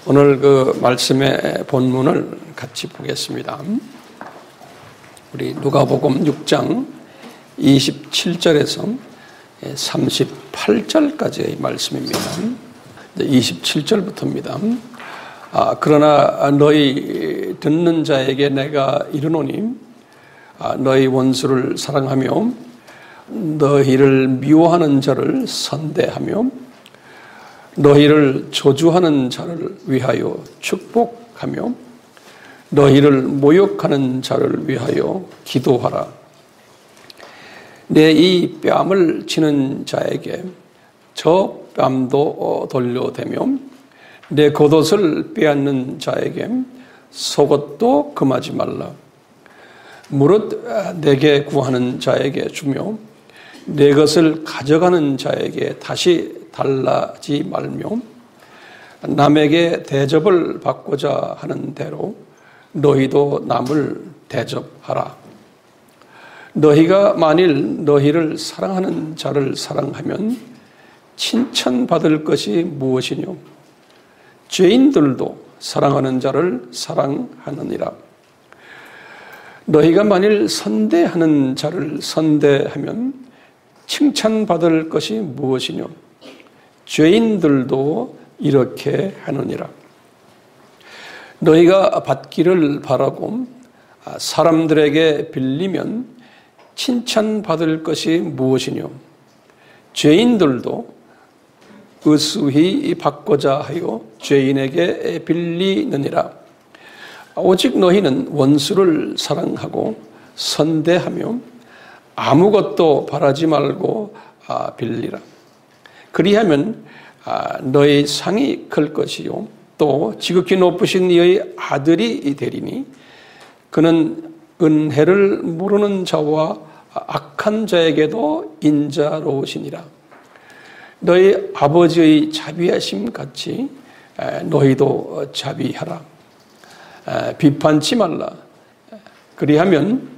오늘 그 말씀의 본문을 같이 보겠습니다. 우리 누가복음 6장 27절에서 38절까지의 말씀입니다. 27절부터입니다. 그러나 너희 듣는 자에게 내가 이르노니 너희 원수를 사랑하며 너희를 미워하는 자를 선대하며 너희를 저주하는 자를 위하여 축복하며 너희를 모욕하는 자를 위하여 기도하라. 내 이 뺨을 치는 자에게 저 뺨도 돌려대며 내 겉옷을 빼앗는 자에게 속옷도 금하지 말라. 무릇 내게 구하는 자에게 주며 내 것을 가져가는 자에게 다시 달라지 말며 남에게 대접을 받고자 하는 대로 너희도 남을 대접하라. 너희가 만일 너희를 사랑하는 자를 사랑하면 칭찬받을 것이 무엇이뇨? 죄인들도 사랑하는 자를 사랑하느니라. 너희가 만일 선대하는 자를 선대하면 칭찬받을 것이 무엇이뇨? 죄인들도 이렇게 하느니라. 너희가 받기를 바라고 사람들에게 빌리면 칭찬받을 것이 무엇이뇨? 죄인들도 의수히 받고자 하여 죄인에게 빌리느니라. 오직 너희는 원수를 사랑하고 선대하며 아무것도 바라지 말고 빌리라. 그리하면 너희 상이 클 것이요 또 지극히 높으신 너희 아들이 되리니 그는 은혜를 모르는 자와 악한 자에게도 인자로우시니라. 너희 아버지의 자비하심 같이 너희도 자비하라. 비판치 말라. 그리하면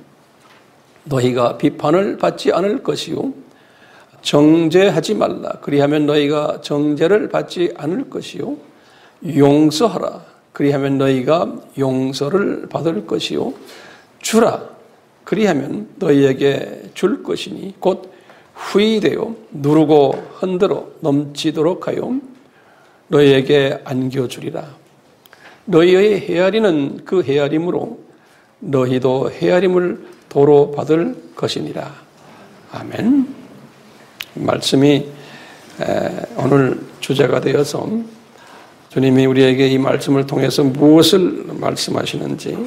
너희가 비판을 받지 않을 것이요 정죄하지 말라. 그리하면 너희가 정죄를 받지 않을 것이요 용서하라. 그리하면 너희가 용서를 받을 것이요 주라. 그리하면 너희에게 줄 것이니 곧 후히되어 누르고 흔들어 넘치도록 하여 너희에게 안겨주리라. 너희의 헤아리는 그 헤아림으로 너희도 헤아림을 도로 받을 것이니라. 아멘. 말씀이 오늘 주제가 되어서 주님이 우리에게 이 말씀을 통해서 무엇을 말씀하시는지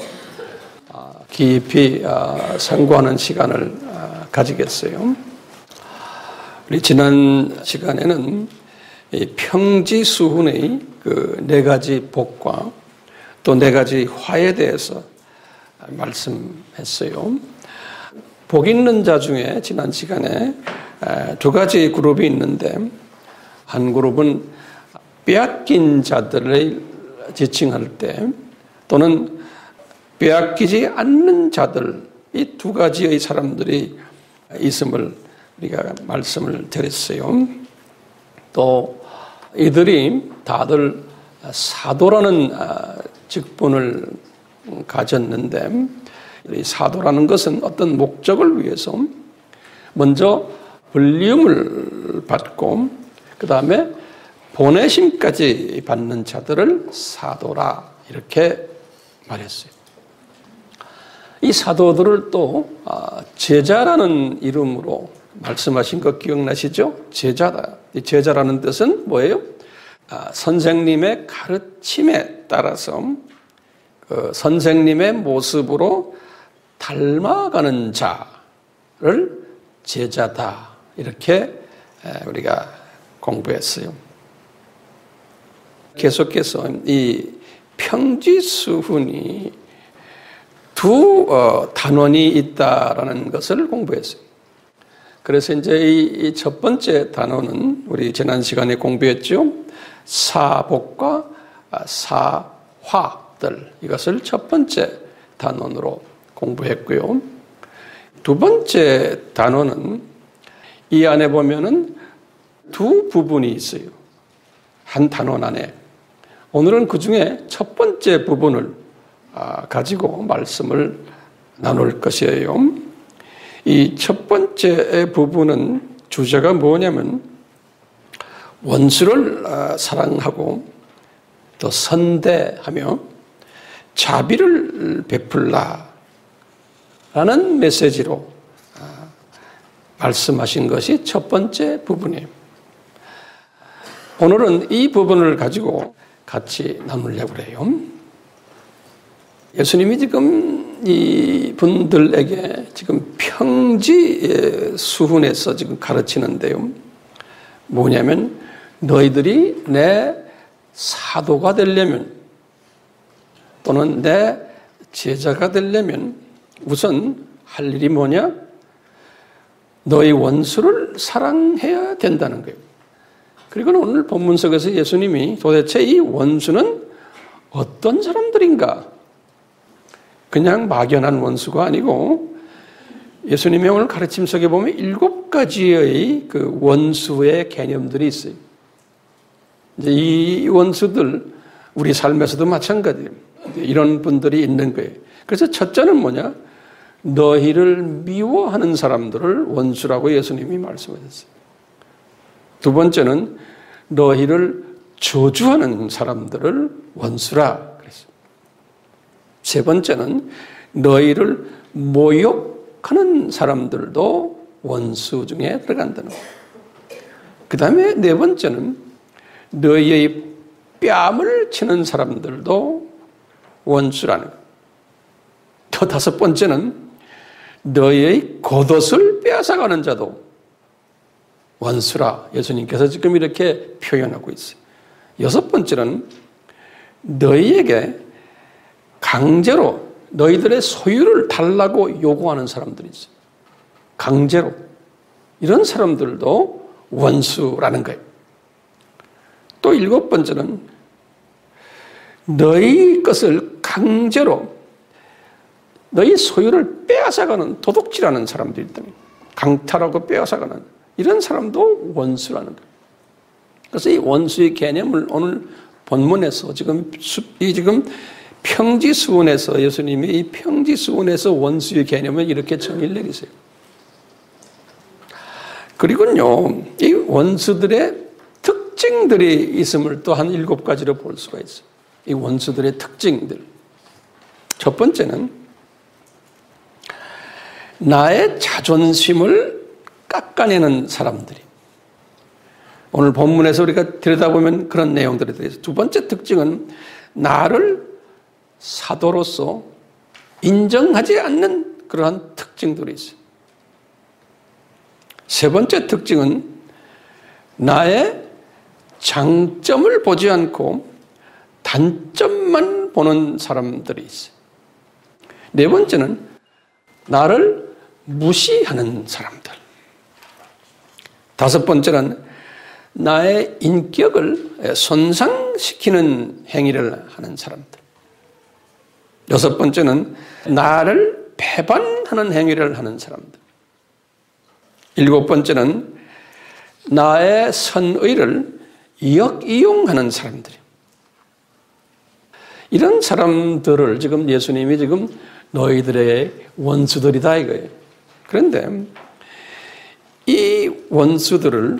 깊이 상고하는 시간을 가지겠어요. 우리 지난 시간에는 평지수훈의 그 네 가지 복과 또 네 가지 화에 대해서 말씀했어요. 복 있는 자 중에 지난 시간에 두 가지 그룹이 있는데 한 그룹은 빼앗긴 자들을 지칭할 때 또는 빼앗기지 않는 자들 이 두 가지의 사람들이 있음을 우리가 말씀을 드렸어요. 또 이들이 다들 사도라는 직분을 가졌는데 이 사도라는 것은 어떤 목적을 위해서 먼저 불리움을 받고 그 다음에 보내심까지 받는 자들을 사도라 이렇게 말했어요. 이 사도들을 또 제자라는 이름으로 말씀하신 거 기억나시죠? 제자다. 이 제자라는 뜻은 뭐예요? 선생님의 가르침에 따라서 그 선생님의 모습으로 닮아가는 자를 제자다 이렇게 우리가 공부했어요. 계속해서 이 평지수훈이 두 단원이 있다라는 것을 공부했어요. 그래서 이제 이 첫 번째 단원은 우리 지난 시간에 공부했죠. 사복과 사화들 이것을 첫 번째 단원으로 공부했고요. 두 번째 단원은 이 안에 보면은 두 부분이 있어요. 한 단원 안에 오늘은 그 중에 첫 번째 부분을 가지고 말씀을 나눌 것이에요. 이 첫 번째 부분은 주제가 뭐냐면 원수를 사랑하고 또 선대하며 자비를 베풀라라는 메시지로 말씀하신 것이 첫 번째 부분이에요. 오늘은 이 부분을 가지고 같이 나누려고 해요. 예수님이 지금 이 분들에게 지금 평지 수훈에서 지금 가르치는데요. 뭐냐면 너희들이 내 사도가 되려면 또는 내 제자가 되려면 우선 할 일이 뭐냐? 너희 원수를 사랑해야 된다는 거예요. 그리고 오늘 본문 속에서 예수님이 도대체 이 원수는 어떤 사람들인가? 그냥 막연한 원수가 아니고 예수님의 오늘 가르침 속에 보면 7가지의 그 원수의 개념들이 있어요. 이제 이 원수들 우리 삶에서도 마찬가지예요. 이런 분들이 있는 거예요. 그래서 첫째는 뭐냐? 너희를 미워하는 사람들을 원수라고 예수님이 말씀하셨어요. 두 번째는 너희를 저주하는 사람들을 원수라 그랬어요. 세 번째는 너희를 모욕하는 사람들도 원수 중에 들어간다는 거예요. 그 다음에 네 번째는 너희의 뺨을 치는 사람들도 원수라는 거예요. 또 다섯 번째는 너희의 겉옷을 빼앗아가는 자도 원수라 예수님께서 지금 이렇게 표현하고 있어요. 여섯 번째는 너희에게 강제로 너희들의 소유를 달라고 요구하는 사람들이 있어요. 강제로. 이런 사람들도 원수라는 거예요. 또 일곱 번째는 너희 것을 강제로 너희 소유를 빼앗아가는 도둑질하는 사람들이 있다. 강탈하고 빼앗아가는 이런 사람도 원수라는 거예요. 그래서 이 원수의 개념을 오늘 본문에서 지금 평지수훈에서 예수님이 이 평지수훈에서 원수의 개념을 이렇게 정의를 내리세요. 그리고요, 이 원수들의 특징들이 있음을 또 한 7가지로 볼 수가 있어요. 이 원수들의 특징들. 첫 번째는 나의 자존심을 깎아내는 사람들이. 오늘 본문에서 우리가 들여다보면 그런 내용들이 들어있어요. 두 번째 특징은 나를 사도로서 인정하지 않는 그러한 특징들이 있어요. 세 번째 특징은 나의 장점을 보지 않고 단점만 보는 사람들이 있어요. 네 번째는 나를 무시하는 사람들. 다섯 번째는 나의 인격을 손상시키는 행위를 하는 사람들. 여섯 번째는 나를 배반하는 행위를 하는 사람들. 일곱 번째는 나의 선의를 역이용하는 사람들이에요. 이런 사람들을 지금 예수님이 지금 너희들의 원수들이다 이거예요. 그런데 이 원수들을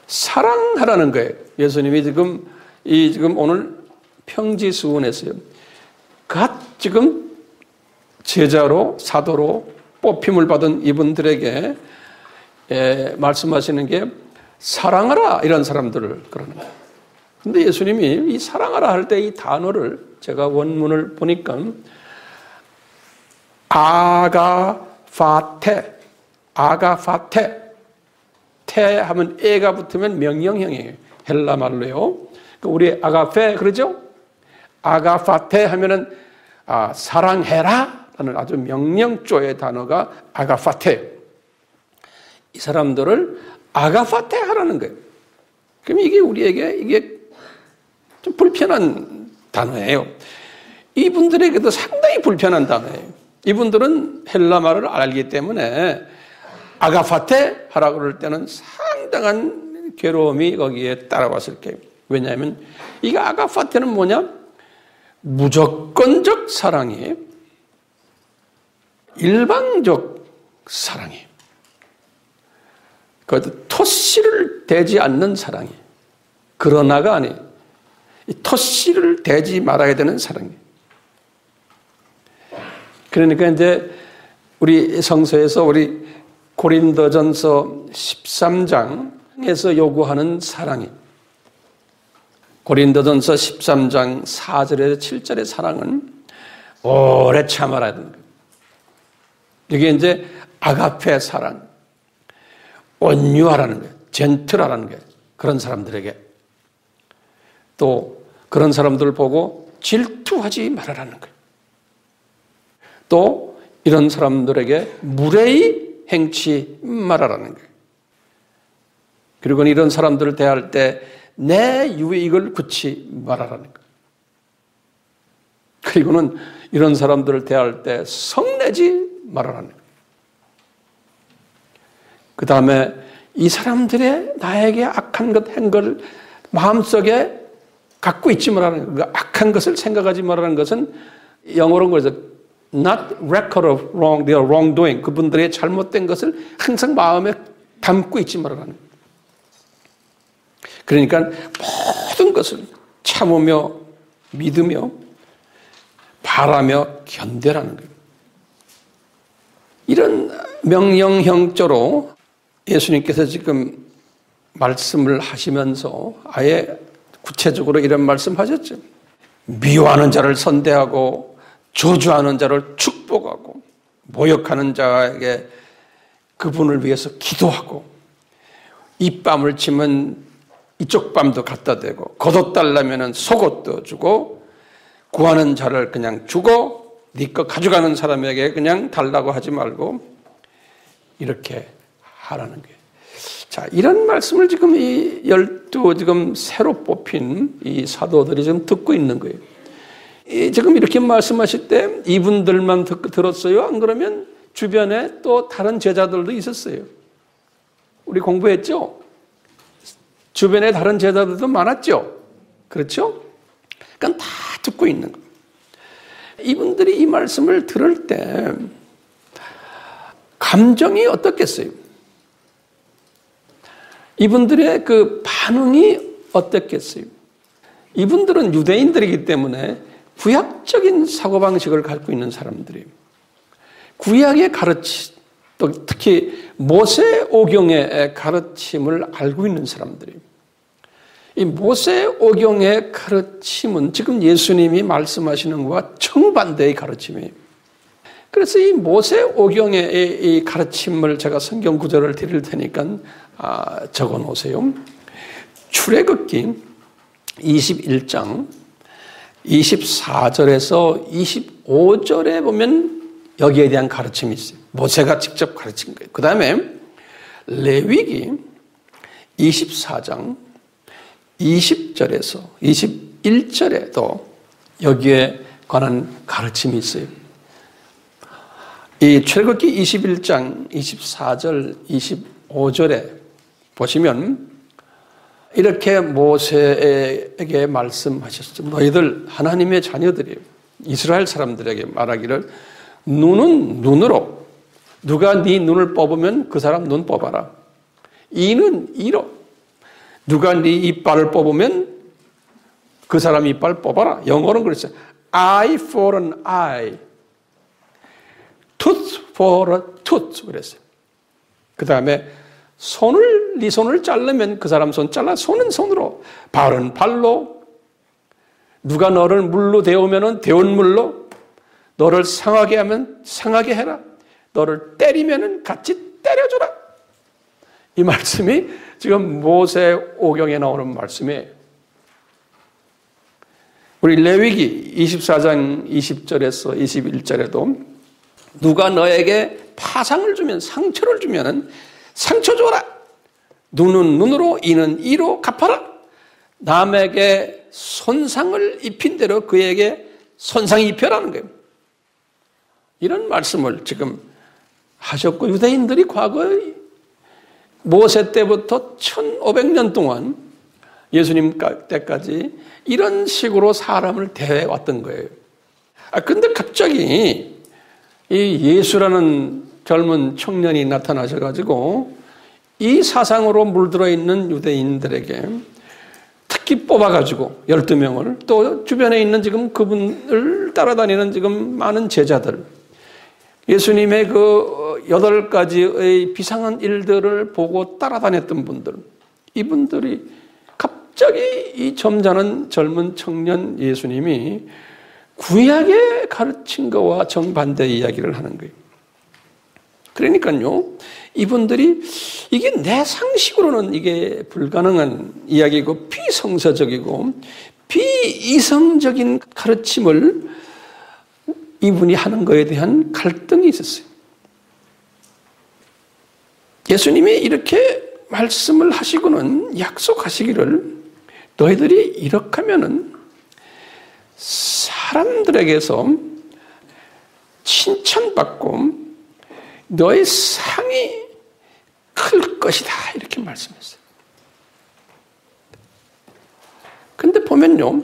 사랑하라는 거예요. 예수님이 지금 오늘 평지수훈에서요. 지금 제자로 사도로 뽑힘을 받은 이분들에게 말씀하시는 게 사랑하라 이런 사람들을 그러는 거예요. 근데 예수님이 이 사랑하라 할 때 이 단어를 제가 원문을 보니까 아가파테 테 하면 에가 붙으면 명령형이에요. 헬라 말로요. 우리 아가페 그러죠? 아가파테 하면은 사랑해라 라는 아주 명령조의 단어가 아가파테. 이 사람들을 아가파테 하라는 거예요. 그럼 이게 우리에게 이게 좀 불편한 단어예요. 이분들에게도 상당히 불편한 단어예요. 이분들은 헬라 말을 알기 때문에 아가파테 하라고 그럴 때는 상당한 괴로움이 거기에 따라왔을 거예요. 왜냐하면 이 아가파테는 뭐냐? 무조건적 사랑이 일방적 사랑이. 그것도 토씨를 대지 않는 사랑이. 그러나가 아니. 토씨를 대지 말아야 되는 사랑이. 그러니까 이제 우리 성서에서 우리 고린도전서 13장에서 요구하는 사랑이. 고린도전서 13장 4절에서 7절의 사랑은 오래 참아야 되는 거예요. 이게 이제 아가페 사랑, 온유하라는 거예요. 젠틀하라는 거예요. 그런 사람들에게. 또 그런 사람들을 보고 질투하지 말아라는 거예요. 또 이런 사람들에게 무례히 행치 말아라는 거예요. 그리고 이런 사람들을 대할 때 내 유익을 굳이 말하라는 거예요. 그리고는 이런 사람들을 대할 때 성내지 말아라는 거예요. 그 다음에 이 사람들의 나에게 악한 것, 한 걸 마음속에 갖고 있지 말라는 거예요. 악한 것을 생각하지 말라는 것은 영어로 그래서 not record of wrong, their wrongdoing. 그분들의 잘못된 것을 항상 마음에 담고 있지 말라는 거예요. 그러니까 모든 것을 참으며 믿으며 바라며 견뎌라는 거예요. 이런 명령형조로 예수님께서 지금 말씀을 하시면서 아예 구체적으로 이런 말씀하셨죠. 미워하는 자를 선대하고 저주하는 자를 축복하고 모욕하는 자에게 그분을 위해서 기도하고 입밤을 치면 이쪽 밤도 갖다 대고 겉옷달라면 속옷도 주고 구하는 자를 그냥 주고 네 거 가져가는 사람에게 그냥 달라고 하지 말고 이렇게 하라는 거예요. 자, 이런 말씀을 지금 이 12 지금 새로 뽑힌 이 사도들이 지금 듣고 있는 거예요. 지금 이렇게 말씀하실 때 이분들만 들었어요? 안 그러면 주변에 또 다른 제자들도 있었어요. 우리 공부했죠? 주변에 다른 제자들도 많았죠? 그렇죠? 그러니까 다 듣고 있는 거예요. 이분들이 이 말씀을 들을 때 감정이 어떻겠어요? 이분들의 그 반응이 어떻겠어요? 이분들은 유대인들이기 때문에 구약적인 사고방식을 갖고 있는 사람들이에요. 구약의 가르침, 또 특히 모세오경의 가르침을 알고 있는 사람들이에요. 이 모세오경의 가르침은 지금 예수님이 말씀하시는 것과 정반대의 가르침이에요. 그래서 이 모세오경의 이 가르침을 제가 성경 구절을 드릴 테니까 적어 놓으세요. 출애굽기 21장 24절에서 25절에 보면 여기에 대한 가르침이 있어요. 모세가 직접 가르친 거예요. 그 다음에 레위기 24장 20절에서 21절에도 여기에 관한 가르침이 있어요. 이 출애굽기 21장 24절 25절에 보시면 이렇게 모세에게 말씀하셨죠. 너희들 하나님의 자녀들이에요. 이스라엘 사람들에게 말하기를 눈은 눈으로 누가 네 눈을 뽑으면 그 사람 눈 뽑아라. 이는 이로 누가 네 이빨을 뽑으면 그 사람 이빨 뽑아라. 영어로는 그랬어요. Eye for an eye, tooth for a tooth 그랬어요. 그 다음에 네 손을 자르면 그 사람 손 잘라. 손은 손으로, 발은 발로. 누가 너를 물로 데우면 데운 물로. 너를 상하게 하면 상하게 해라. 너를 때리면 같이 때려줘라. 이 말씀이 지금 모세오경에 나오는 말씀이에요. 우리 레위기 24장 20절에서 21절에도 누가 너에게 파상을 주면, 상처를 주면 상처 줘라. 눈은 눈으로, 이는 이로 갚아라. 남에게 손상을 입힌 대로 그에게 손상 입혀라는 거예요. 이런 말씀을 지금 하셨고, 유대인들이 과거에 모세 때부터 1500년 동안 예수님 때까지 이런 식으로 사람을 대해왔던 거예요. 근데 갑자기 이 예수라는 젊은 청년이 나타나셔가지고 이 사상으로 물들어 있는 유대인들에게 특히 뽑아가지고 12명을 또 주변에 있는 지금 그분을 따라다니는 지금 많은 제자들, 예수님의 그 8가지의 비상한 일들을 보고 따라다녔던 분들, 이분들이 갑자기 이 점잖은 젊은 청년 예수님이 구약에 가르친 것과 정반대의 이야기를 하는 거예요. 그러니까요, 이분들이 이게 내 상식으로는 이게 불가능한 이야기고 비성서적이고 비이성적인 가르침을 이분이 하는 것에 대한 갈등이 있었어요. 예수님이 이렇게 말씀을 하시고는 약속하시기를 너희들이 이렇게 하면은 사람들에게서 칭찬받고 너의 상이 클 것이다 이렇게 말씀했어요. 근데 보면요,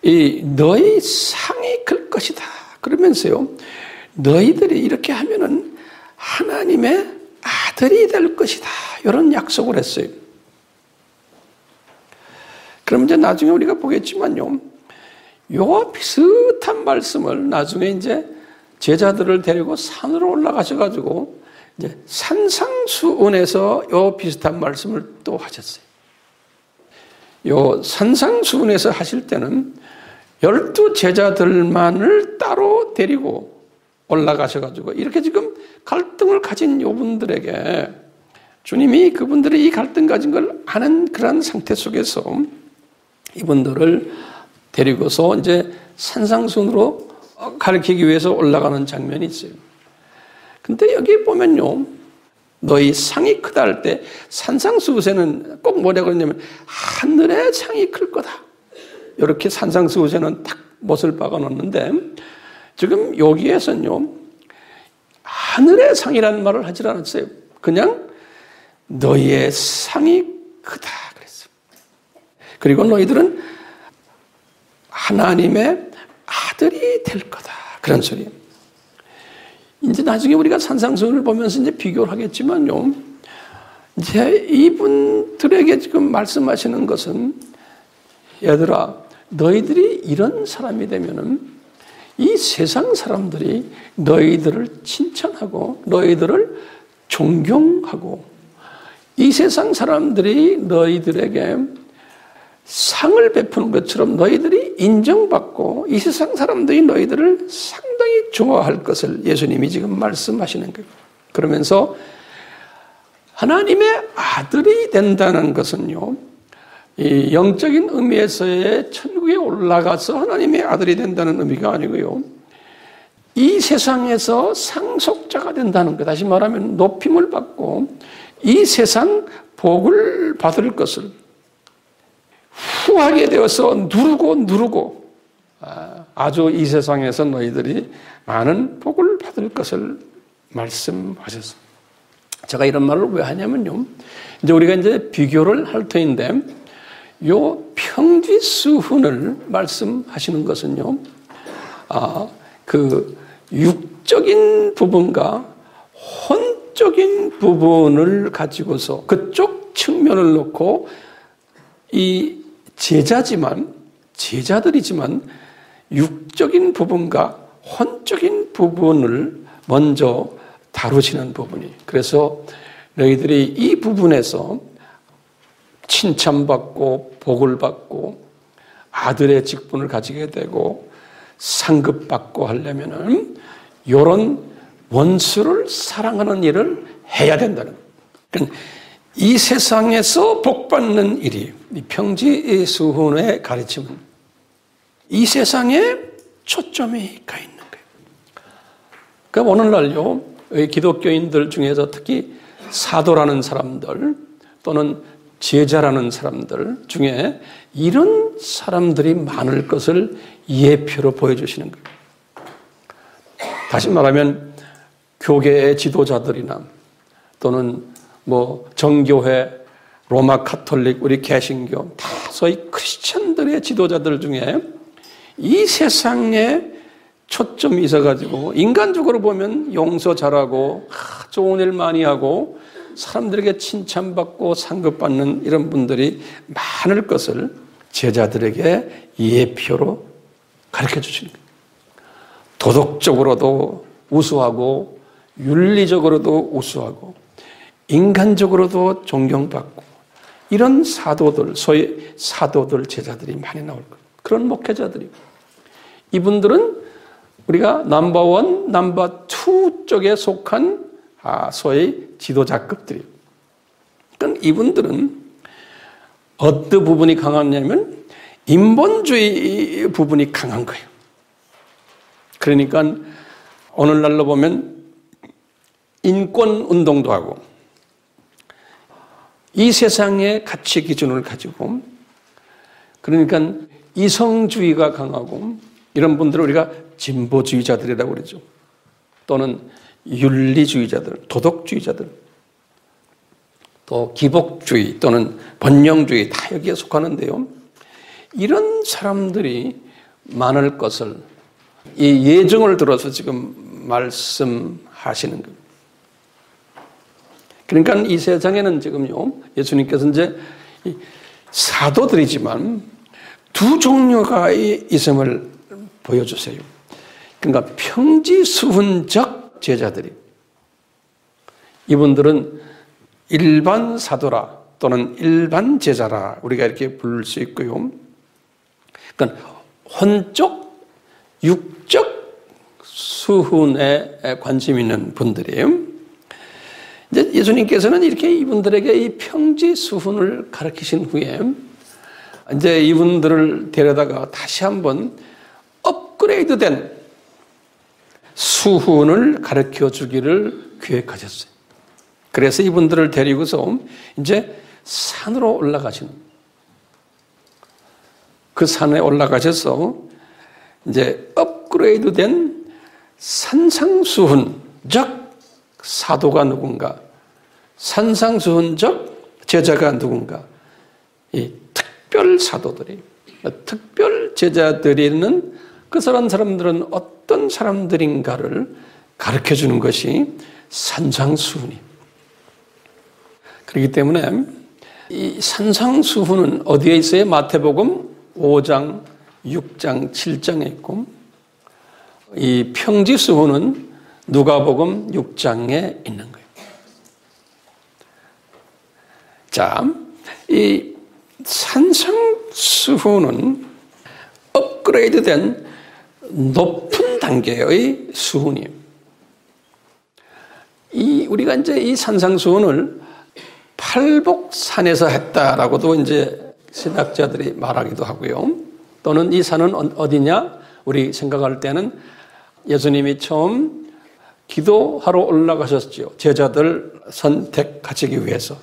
이 너의 상이 클 것이다 그러면서요, 너희들이 이렇게 하면은 하나님의 아들이 될 것이다 이런 약속을 했어요. 그럼 이제 나중에 우리가 보겠지만요, 요 비슷한 말씀을 나중에 이제 제자들을 데리고 산으로 올라가셔가지고 이제 산상수훈에서 요 비슷한 말씀을 또 하셨어요. 요 산상수훈에서 하실 때는 12 제자들만을 따로 데리고 올라가셔가지고 이렇게 지금 갈등을 가진 요분들에게 주님이 그분들이 이 갈등 가진 걸 아는 그런 상태 속에서 이분들을 데리고서 이제 산상순으로 가르치기 위해서 올라가는 장면이 있어요. 근데 여기 보면요, 너희 상이 크다 할 때 산상수훈에는 꼭 뭐라고 그러냐면 하늘의 상이 클 거다. 이렇게 산상수훈에는 딱 못을 박아 놓는데 지금 여기에서는요, 하늘의 상이라는 말을 하질 않았어요. 그냥 너희의 상이 크다 그랬어요. 그리고 너희들은 하나님의 아들이 될 거다 그런 소리예요. 이제 나중에 우리가 산상수훈을 보면서 이제 비교를 하겠지만요, 이제 이분들에게 지금 말씀하시는 것은 얘들아, 너희들이 이런 사람이 되면은 이 세상 사람들이 너희들을 칭찬하고 너희들을 존경하고 이 세상 사람들이 너희들에게 상을 베푸는 것처럼 너희들이 인정받고 이 세상 사람들이 너희들을 상당히 좋아할 것을 예수님이 지금 말씀하시는 거예요. 그러면서 하나님의 아들이 된다는 것은요, 이 영적인 의미에서의 천국에 올라가서 하나님의 아들이 된다는 의미가 아니고요, 이 세상에서 상속자가 된다는 것, 다시 말하면 높임을 받고 이 세상 복을 받을 것을 후하게 되어서 누르고 아주 이 세상에서 너희들이 많은 복을 받을 것을 말씀하셨습니다. 제가 이런 말을 왜 하냐면요, 이제 우리가 이제 비교를 할 터인데 요 평지수훈을 말씀하시는 것은요, 그 육적인 부분과 혼적인 부분을 가지고서 그쪽 측면을 놓고 이 제자들이지만 육적인 부분과 혼적인 부분을 먼저 다루시는 부분이, 그래서 너희들이 이 부분에서 칭찬받고 복을 받고 아들의 직분을 가지게 되고 상급받고 하려면은 이런 원수를 사랑하는 일을 해야 된다는 거예요. 그러니까 이 세상에서 복받는 일이, 이 평지수훈의 가르침은 이 세상에 초점이 가 있는 거예요. 그러니까 오늘날요, 기독교인들 중에서 특히 사도라는 사람들 또는 제자라는 사람들 중에 이런 사람들이 많을 것을 예표로 보여주시는 거예요. 다시 말하면 교계의 지도자들이나 또는 뭐 정교회 로마 카톨릭, 우리 개신교, 다 소위 크리스천들의 지도자들 중에 이 세상에 초점이 있어가지고 인간적으로 보면 용서 잘하고 좋은 일 많이 하고 사람들에게 칭찬받고 상급받는 이런 분들이 많을 것을 제자들에게 예표로 가르쳐 주시는 거예요. 도덕적으로도 우수하고 윤리적으로도 우수하고 인간적으로도 존경받고 이런 사도들, 소위 사도들 제자들이 많이 나올 거예요. 그런 목회자들이고 이분들은 우리가 넘버1, 넘버2 쪽에 속한 소위 지도자급들이에요. 그러니까 이분들은 어떤 부분이 강하냐면 인본주의 부분이 강한 거예요. 그러니까 오늘날로 보면 인권운동도 하고 이 세상의 가치 기준을 가지고 그러니까 이성주의가 강하고 이런 분들을 우리가 진보주의자들이라고 그러죠. 또는 윤리주의자들, 도덕주의자들, 또 기복주의 또는 번영주의 다 여기에 속하는데요. 이런 사람들이 많을 것을 이 예정을 들어서 지금 말씀하시는 겁니다. 그러니까 이 세상에는 지금요, 예수님께서 이제 사도들이지만 두 종류가 있음을 보여주세요. 그러니까 평지수훈적 제자들이 이분들은 일반 사도라 또는 일반 제자라 우리가 이렇게 부를 수 있고요. 그러니까 혼적, 육적 수훈에 관심 있는 분들이에요. 이제 예수님께서는 이렇게 이분들에게 이 평지수훈을 가르치신 후에 이제 이분들을 데려다가 다시 한번 업그레이드된 수훈을 가르쳐 주기를 계획하셨어요. 그래서 이분들을 데리고서 이제 산으로 올라가시는 그 산에 올라가셔서 이제 업그레이드된 산상수훈적 사도가 누군가, 산상수훈적 제자가 누군가, 이 특별 사도들이, 특별 제자들이는 그 사람들은 어떤 사람들인가를 가르쳐 주는 것이 산상수훈이. 그렇기 때문에 이 산상수훈은 어디에 있어요? 마태복음 5장, 6장, 7장에 있고 이 평지수훈은 누가복음 6장에 있는 거예요. 자, 이 산상수훈은 업그레이드된 높은 단계의 수훈이에요. 우리가 이제 이 산상수훈을 팔복산에서 했다라고도 이제 신학자들이 말하기도 하고요. 또는 이 산은 어디냐? 우리 생각할 때는 예수님이 처음 기도하러 올라가셨죠. 제자들 선택하시기 위해서.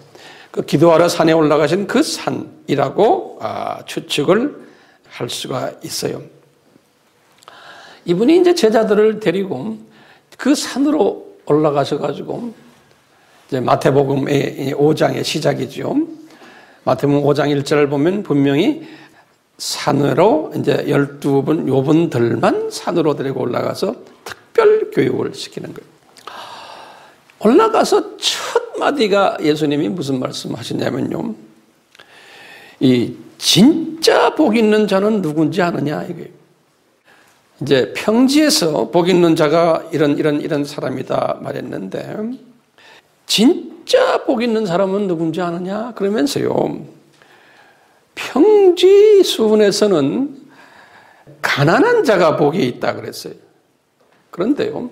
그 기도하러 산에 올라가신 그 산이라고 추측을 할 수가 있어요. 이분이 이제 제자들을 데리고 그 산으로 올라가셔가지고 이제 마태복음의 5장의 시작이죠. 마태복음 5장 1절을 보면 분명히 산으로 이제 12분 요분들만 산으로 데리고 올라가서 특별 교육을 시키는 거예요. 올라가서 첫 마디가 예수님이 무슨 말씀하시냐면요. 이 진짜 복 있는 자는 누군지 아느냐 이게. 이제 평지에서 복 있는 자가 이런 사람이다 말했는데 진짜 복 있는 사람은 누군지 아느냐 그러면서요. 평지수훈에서는 가난한 자가 복이 있다 그랬어요. 그런데요.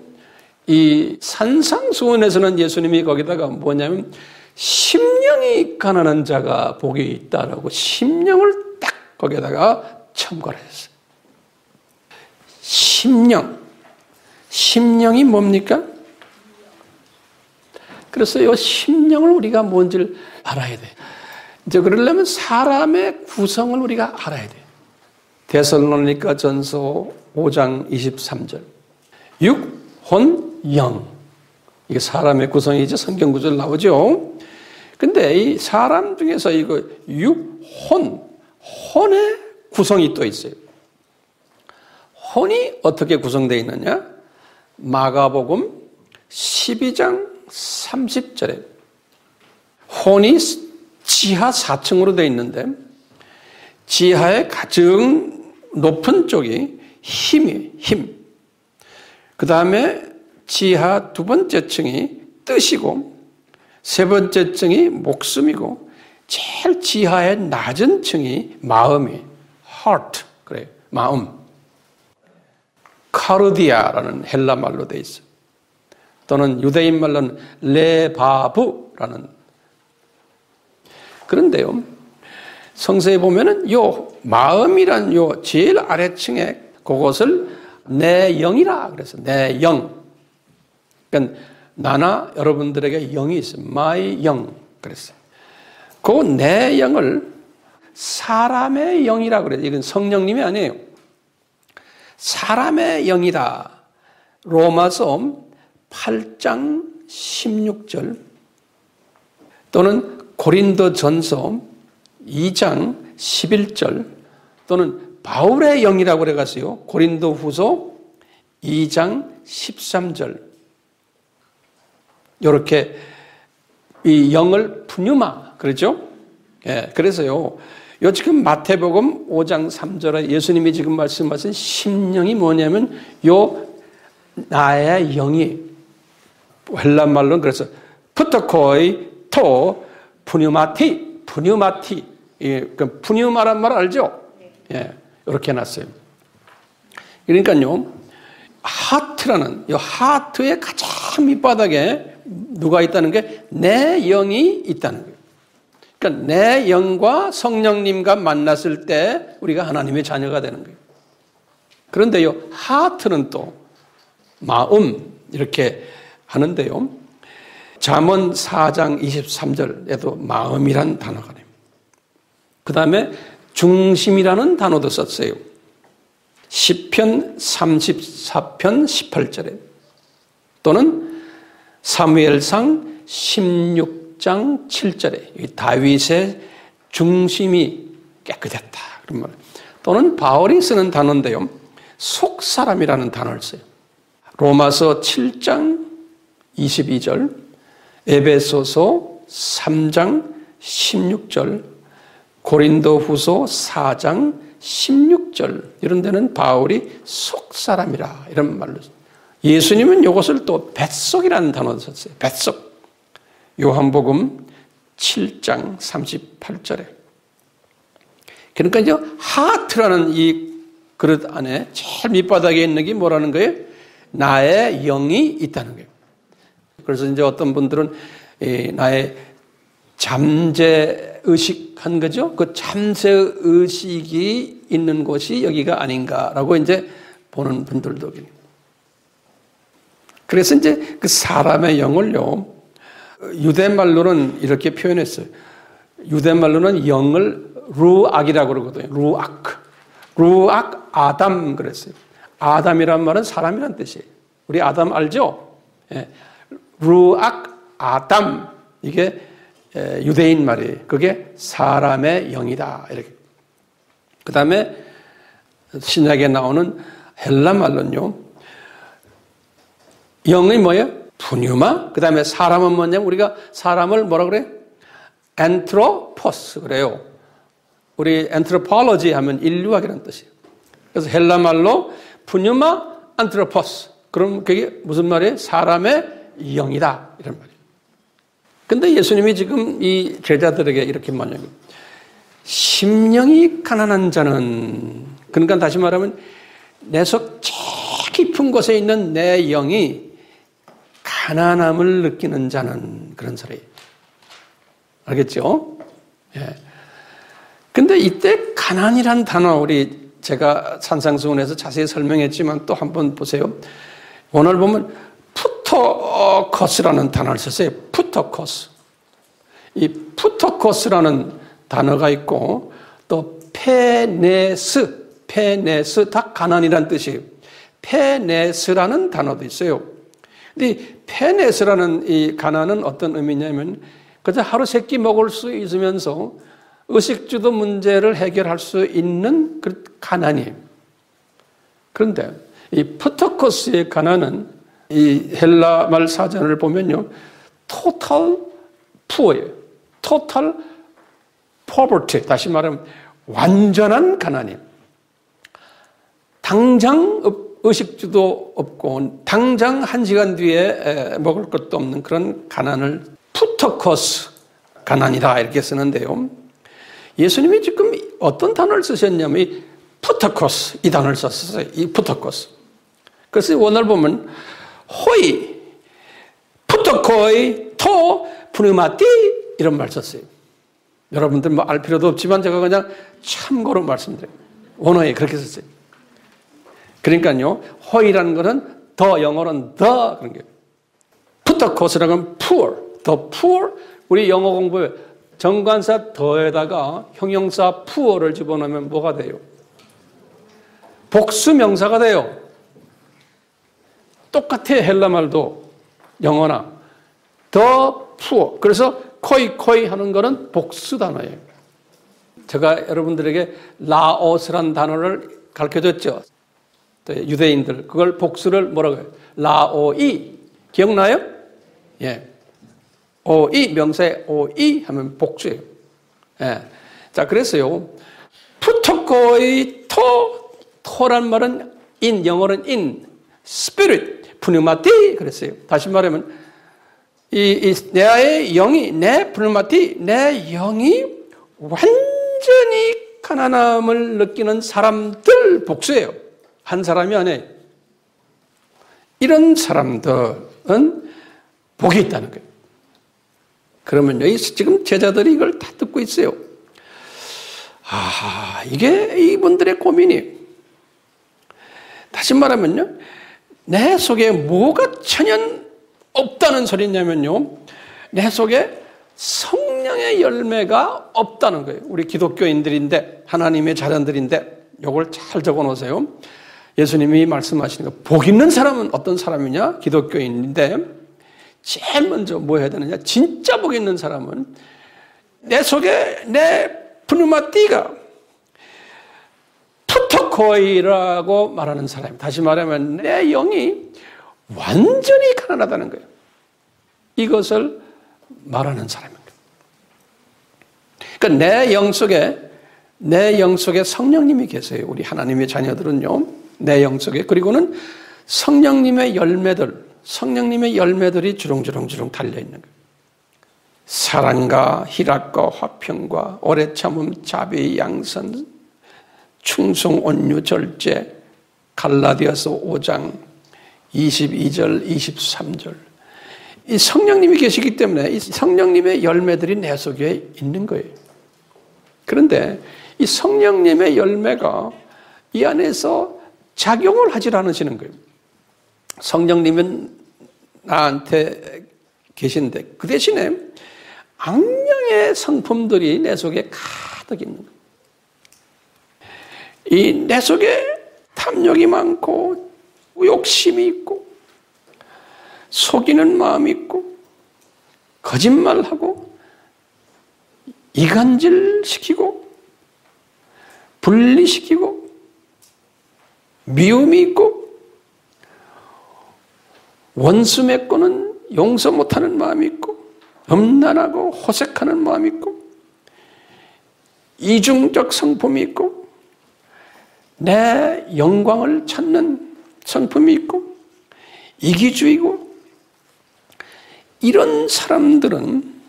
이 산상수훈에서는 예수님이 거기다가 뭐냐면 심령이 가난한 자가 복이 있다라고 심령을 딱 거기다가 첨가를 했어요. 심령이 뭡니까? 그래서 이 심령을 우리가 뭔지를 알아야 돼. 이제 그러려면 사람의 구성을 우리가 알아야 돼. 데살로니가 전서 5장 23절. 육, 혼, 영. 이게 사람의 구성이죠. 성경 구절 나오죠. 근데 이 사람 중에서 이거 혼의 구성이 또 있어요. 혼이 어떻게 구성되어 있느냐? 마가복음 12장 30절에 혼이 지하 4층으로 되어 있는데 지하의 가장 높은 쪽이 힘이에요. 힘. 그 다음에 지하 두 번째 층이 뜻이고 세 번째 층이 목숨이고 제일 지하의 낮은 층이 마음이에요. heart. 그래요. 마음. 카르디아라는 헬라 말로 되어 있어요. 또는 유대인 말로는 레바브라는. 그런데요, 성서에 보면은 요 마음이란 요 제일 아래층에 그것을 내 영이라 그래서 내 영. 그러니까 나나 여러분들에게 영이 있어요. my 영 그랬어요. 그 내 영을 사람의 영이라 그래요. 이건 성령님이 아니에요. 사람의 영이다. 로마서 8장 16절 또는 고린도전서 2장 11절 또는 바울의 영이라고 그래가지고요. 고린도후서 2장 13절 이렇게 이 영을 푸뉴마 그렇죠? 예, 그래서요. 요 지금 마태복음 5장 3절에 예수님이 지금 말씀하신 심령이 뭐냐면 요 나의 영이 헬라 말로는 그래서 푸토코이 토 푸뉴마티 예, 그 푸뉴마란 말 알죠? 예, 이렇게 해놨어요. 그러니까요, 하트라는 이 하트의 가장 밑바닥에 누가 있다는 게 내 영이 있다는 거예요. 그러니까 내 영과 성령님과 만났을 때 우리가 하나님의 자녀가 되는 거예요. 그런데요, 하트는 또 마음 이렇게 하는데요. 잠언 4장 23절에도 마음이란 단어가 나요. 그 다음에 중심이라는 단어도 썼어요. 시편 34편 18절에 또는 사무엘상 16장 7절에 다윗의 중심이 깨끗했다. 그런 말. 또는 바울이 쓰는 단어인데요. 속사람이라는 단어를 써요. 로마서 7장 22절, 에베소서 3장 16절, 고린도후서 4장 16절 이런 데는 바울이 속사람이라 이런 말로 써요. 예수님은 이것을 또 뱃속이라는 단어를 썼어요. 뱃속. 요한복음 7장 38절에. 그러니까 이제 하트라는 이 그릇 안에 제일 밑바닥에 있는 게 뭐라는 거예요? 나의 영이 있다는 거예요. 그래서 이제 어떤 분들은 나의 잠재의식한 거죠. 그 잠재의식이 있는 곳이 여기가 아닌가라고 이제 보는 분들도 계세요. 그래서 이제 그 사람의 영을요, 유대말로는 이렇게 표현했어요. 유대말로는 영을 루악이라고 그러거든요. 루악 아담 그랬어요. 아담이란 말은 사람이란 뜻이에요. 우리 아담 알죠? 예. 루악 아담 이게 유대인 말이에요. 그게 사람의 영이다. 이렇게. 그 다음에 신약에 나오는 헬라 말로는요. 영이 뭐예요? 푸뉴마. 그 다음에 사람은 뭐냐면 우리가 사람을 뭐라 그래요? 엔트로포스 그래요. 우리 엔트로폴로지 하면 인류학이라는 뜻이에요. 그래서 헬라 말로 푸뉴마 안트로포스. 그럼 그게 무슨 말이에요? 사람의 영이다. 이런 말이에요. 근데 예수님이 지금 이 제자들에게 이렇게 말해요. 심령이 가난한 자는, 그러니까 다시 말하면 내 속 제일 깊은 곳에 있는 내 영이 가난함을 느끼는 자는 그런 소리예요. 알겠죠? 예. 근데 이때 가난이란 단어 우리 제가 산상수훈에서 자세히 설명했지만 또 한번 보세요. 오늘 보면 푸터커스라는 단어를 썼어요. 푸터커스. 이 푸터커스라는 단어가 있고 또 페네스 다 가난이란 뜻이에요. 페네스라는 단어도 있어요. 근데 이 페네스라는 이 가난은 어떤 의미냐면 그저 하루 세 끼 먹을 수 있으면서 의식주도 문제를 해결할 수 있는 그 가난이에요. 그런데 이 프토코스의 가난은 이 헬라 말 사전을 보면요, total poor예요. total poverty. 다시 말하면 완전한 가난이에요. 당장 의식주도 없고 당장 1시간 뒤에 먹을 것도 없는 그런 가난을 푸터코스 가난이다 이렇게 쓰는데요. 예수님이 지금 어떤 단어를 쓰셨냐면 이 푸터코스 이 단어를 썼어요. 이 푸터코스. 그래서 원어를 보면 호이 푸터코이 토 푸르마티 이런 말 썼어요. 여러분들 뭐 알 필요도 없지만 제가 그냥 참고로 말씀드려요. 원어에 그렇게 썼어요. 그러니까요, 호이라는 거는 더, 영어는 더 그런 게 푸터코스라는 건 poor, 더 poor. 우리 영어 공부에 정관사 더에다가 형용사 poor를 집어넣으면 뭐가 돼요? 복수 명사가 돼요. 똑같아 헬라 말도 영어나 더 poor. 그래서 코이 하는 거는 복수 단어예요. 제가 여러분들에게 라오스란 단어를 가르쳐줬죠. 유대인들 그걸 복수를 뭐라고 해요? 라오이 기억나요? 예, 오이 명사에 오이 하면 복수예요. 예, 자 그래서요 푸토코이 토란 말은 in 영어는 in spirit 푸뉴마티 그랬어요. 다시 말하면 내 영이 내 푸뉴마티 내 영이 완전히 가난함을 느끼는 사람들 복수예요. 한 사람이 아니에요. 이런 사람들은 복이 있다는 거예요. 그러면 여기 지금 제자들이 이걸 다 듣고 있어요. 이게 이분들의 고민이에요. 다시 말하면요, 내 속에 뭐가 천연 없다는 소리냐면요, 내 속에 성령의 열매가 없다는 거예요. 우리 기독교인들인데, 하나님의 자녀들인데, 이걸 잘 적어 놓으세요. 예수님이 말씀하시는 거, 복 있는 사람은 어떤 사람이냐? 기독교인인데 제일 먼저 뭐 해야 되느냐? 진짜 복 있는 사람은 내 속에 내 푸누마띠가 푸토코이라고 말하는 사람. 다시 말하면 내 영이 완전히 가난하다는 거예요. 이것을 말하는 사람입니다. 그러니까 내 영 속에 성령님이 계세요. 우리 하나님의 자녀들은요. 내 영 속에. 그리고는 성령님의 열매들이 주렁주렁 달려있는 거예요. 사랑과 희락과 화평과 오래 참음 자비 양선 충성 온유 절제 갈라디아서 5장 22절 23절 이 성령님이 계시기 때문에 이 성령님의 열매들이 내 속에 있는 거예요. 그런데 이 성령님의 열매가 이 안에서 작용을 하질 않으시는 거예요. 성령님은 나한테 계신데 그 대신에 악령의 성품들이 내 속에 가득 있는 거예요. 이 내 속에 탐욕이 많고 욕심이 있고 속이는 마음이 있고 거짓말하고 이간질시키고 분리시키고 미움이 있고 원수 맺고는 용서 못하는 마음이 있고 음란하고 호색하는 마음이 있고 이중적 성품이 있고 내 영광을 찾는 성품이 있고 이기주의고 이런 사람들은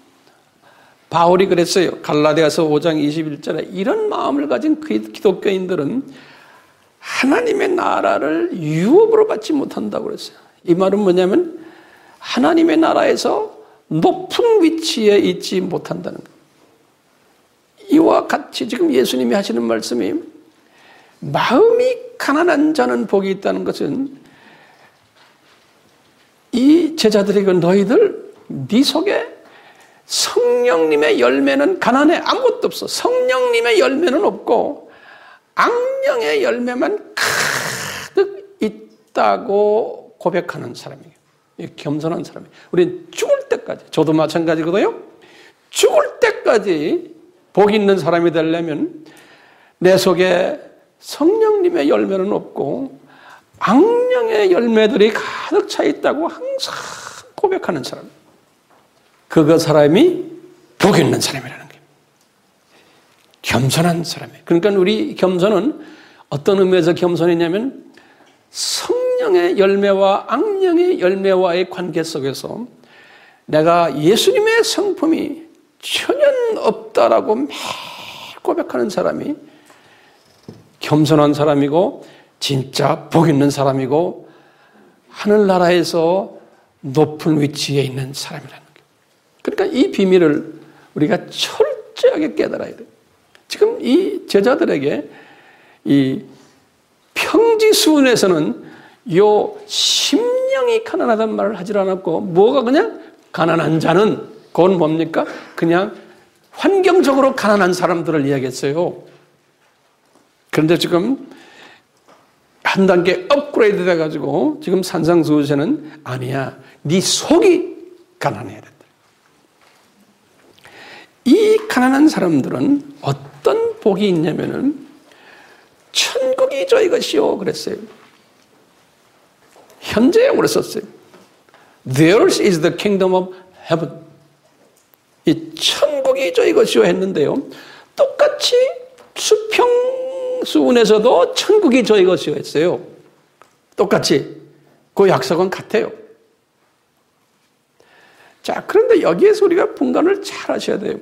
바울이 그랬어요. 갈라디아서 5장 21절에 이런 마음을 가진 기독교인들은 하나님의 나라를 유업으로 받지 못한다고 그랬어요. 이 말은 뭐냐면 하나님의 나라에서 높은 위치에 있지 못한다는 거예요. 이와 같이 지금 예수님이 하시는 말씀이 마음이 가난한 자는 복이 있다는 것은 이 제자들에게 너희들 네 속에 성령님의 열매는 가난해 아무것도 없어. 성령님의 열매는 없고 악령의 열매만 가득 있다고 고백하는 사람이에요. 겸손한 사람이에요. 우리는 죽을 때까지 저도 마찬가지거든요. 죽을 때까지 복 있는 사람이 되려면 내 속에 성령님의 열매는 없고 악령의 열매들이 가득 차 있다고 항상 고백하는 사람. 그 사람이 복 있는 사람이라는 거예요. 겸손한 사람이에요. 그러니까 우리 겸손은 어떤 의미에서 겸손이냐면 성령의 열매와 악령의 열매와의 관계 속에서 내가 예수님의 성품이 전혀 없다라고 매일 고백하는 사람이 겸손한 사람이고 진짜 복 있는 사람이고 하늘나라에서 높은 위치에 있는 사람이라는 거예요. 그러니까 이 비밀을 우리가 철저하게 깨달아야 돼요. 지금 이 제자들에게 이 평지수훈에서는 요 심령이 가난하다는 말을 하질 않았고 뭐가 그냥 가난한 자는 그건 뭡니까? 그냥 환경적으로 가난한 사람들을 이야기했어요. 그런데 지금 한 단계 업그레이드 돼가지고 지금 산상수훈에는 아니야. 네 속이 가난해야 된다. 이 가난한 사람들은 어떤 복이 있냐면은 천국이 저희 것이요 그랬어요. 현재형으로 썼어요. Theirs is the kingdom of heaven. 이 천국이 저희 것이요 했는데요. 똑같이 수평수훈에서도 천국이 저희 것이요 했어요. 똑같이. 그 약속은 같아요. 자, 그런데 여기에서 우리가 분간을 잘 하셔야 돼요.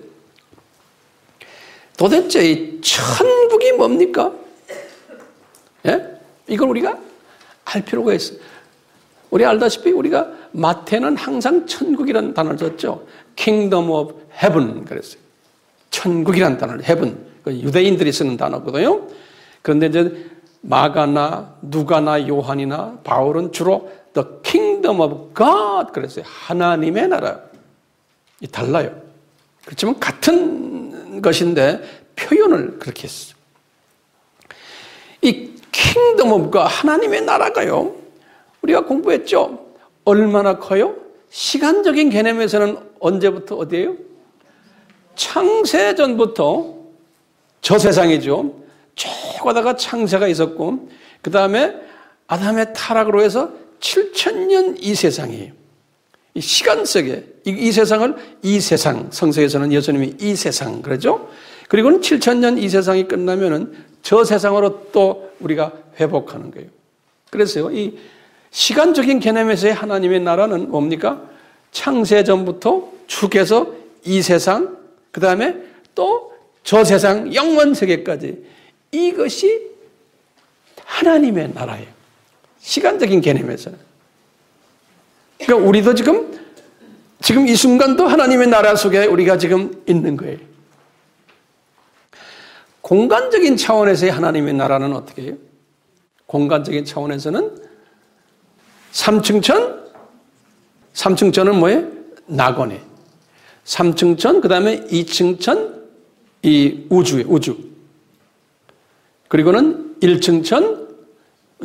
도대체 이 천국이 뭡니까? 예? 이걸 우리가 알 필요가 있어요. 우리 알다시피 우리가 마태는 항상 천국이라는 단어를 썼죠. Kingdom of Heaven 그랬어요. 천국이라는 단어를 Heaven. 유대인들이 쓰는 단어거든요. 그런데 이제 마가나 누가나 요한이나 바울은 주로 The Kingdom of God 그랬어요. 하나님의 나라. 이 달라요. 그렇지만 같은 것인데 표현을 그렇게 했어요. 이 Kingdom of God 하나님의 나라가요. 우리가 공부했죠. 얼마나 커요? 시간적인 개념에서는 언제부터 어디예요? 창세전부터 저 세상이죠. 쭉 가다가 창세가 있었고 그 다음에 아담의 타락으로 해서 7,000년 이 세상이에요. 이 시간 속에 이 세상을 이 세상 성서에서는 예수님이 이 세상 그러죠. 그리고는 7,000년 이 세상이 끝나면은 저 세상으로 또 우리가 회복하는 거예요. 그래서요 이 시간적인 개념에서의 하나님의 나라는 뭡니까? 창세전부터 쭉 해서 이 세상 그 다음에 또 저 세상 영원 세계까지 이것이 하나님의 나라예요. 시간적인 개념에서는. 그러니까 우리도 지금 이 순간도 하나님의 나라 속에 우리가 지금 있는 거예요. 공간적인 차원에서의 하나님의 나라는 어떻게 해요? 공간적인 차원에서는 3층천? 3층천은 뭐예요? 낙원에. 3층천, 그 다음에 2층천, 이 우주. 그리고는 1층천,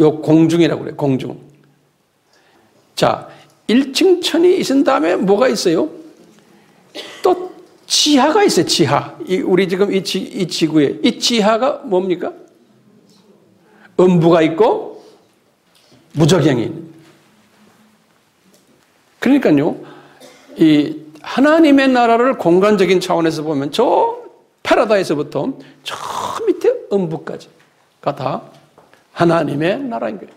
요 공중이라고 그래요, 공중. 자, 1층천이 있은 다음에 뭐가 있어요? 또 지하가 있어요, 지하. 우리 지금 이 지구에. 이 지하가 뭡니까? 음부가 있고, 무적행이 있는. 그러니까요, 이 하나님의 나라를 공간적인 차원에서 보면 저 파라다이스부터 저 밑에 음부까지가 다 하나님의 나라인 거예요.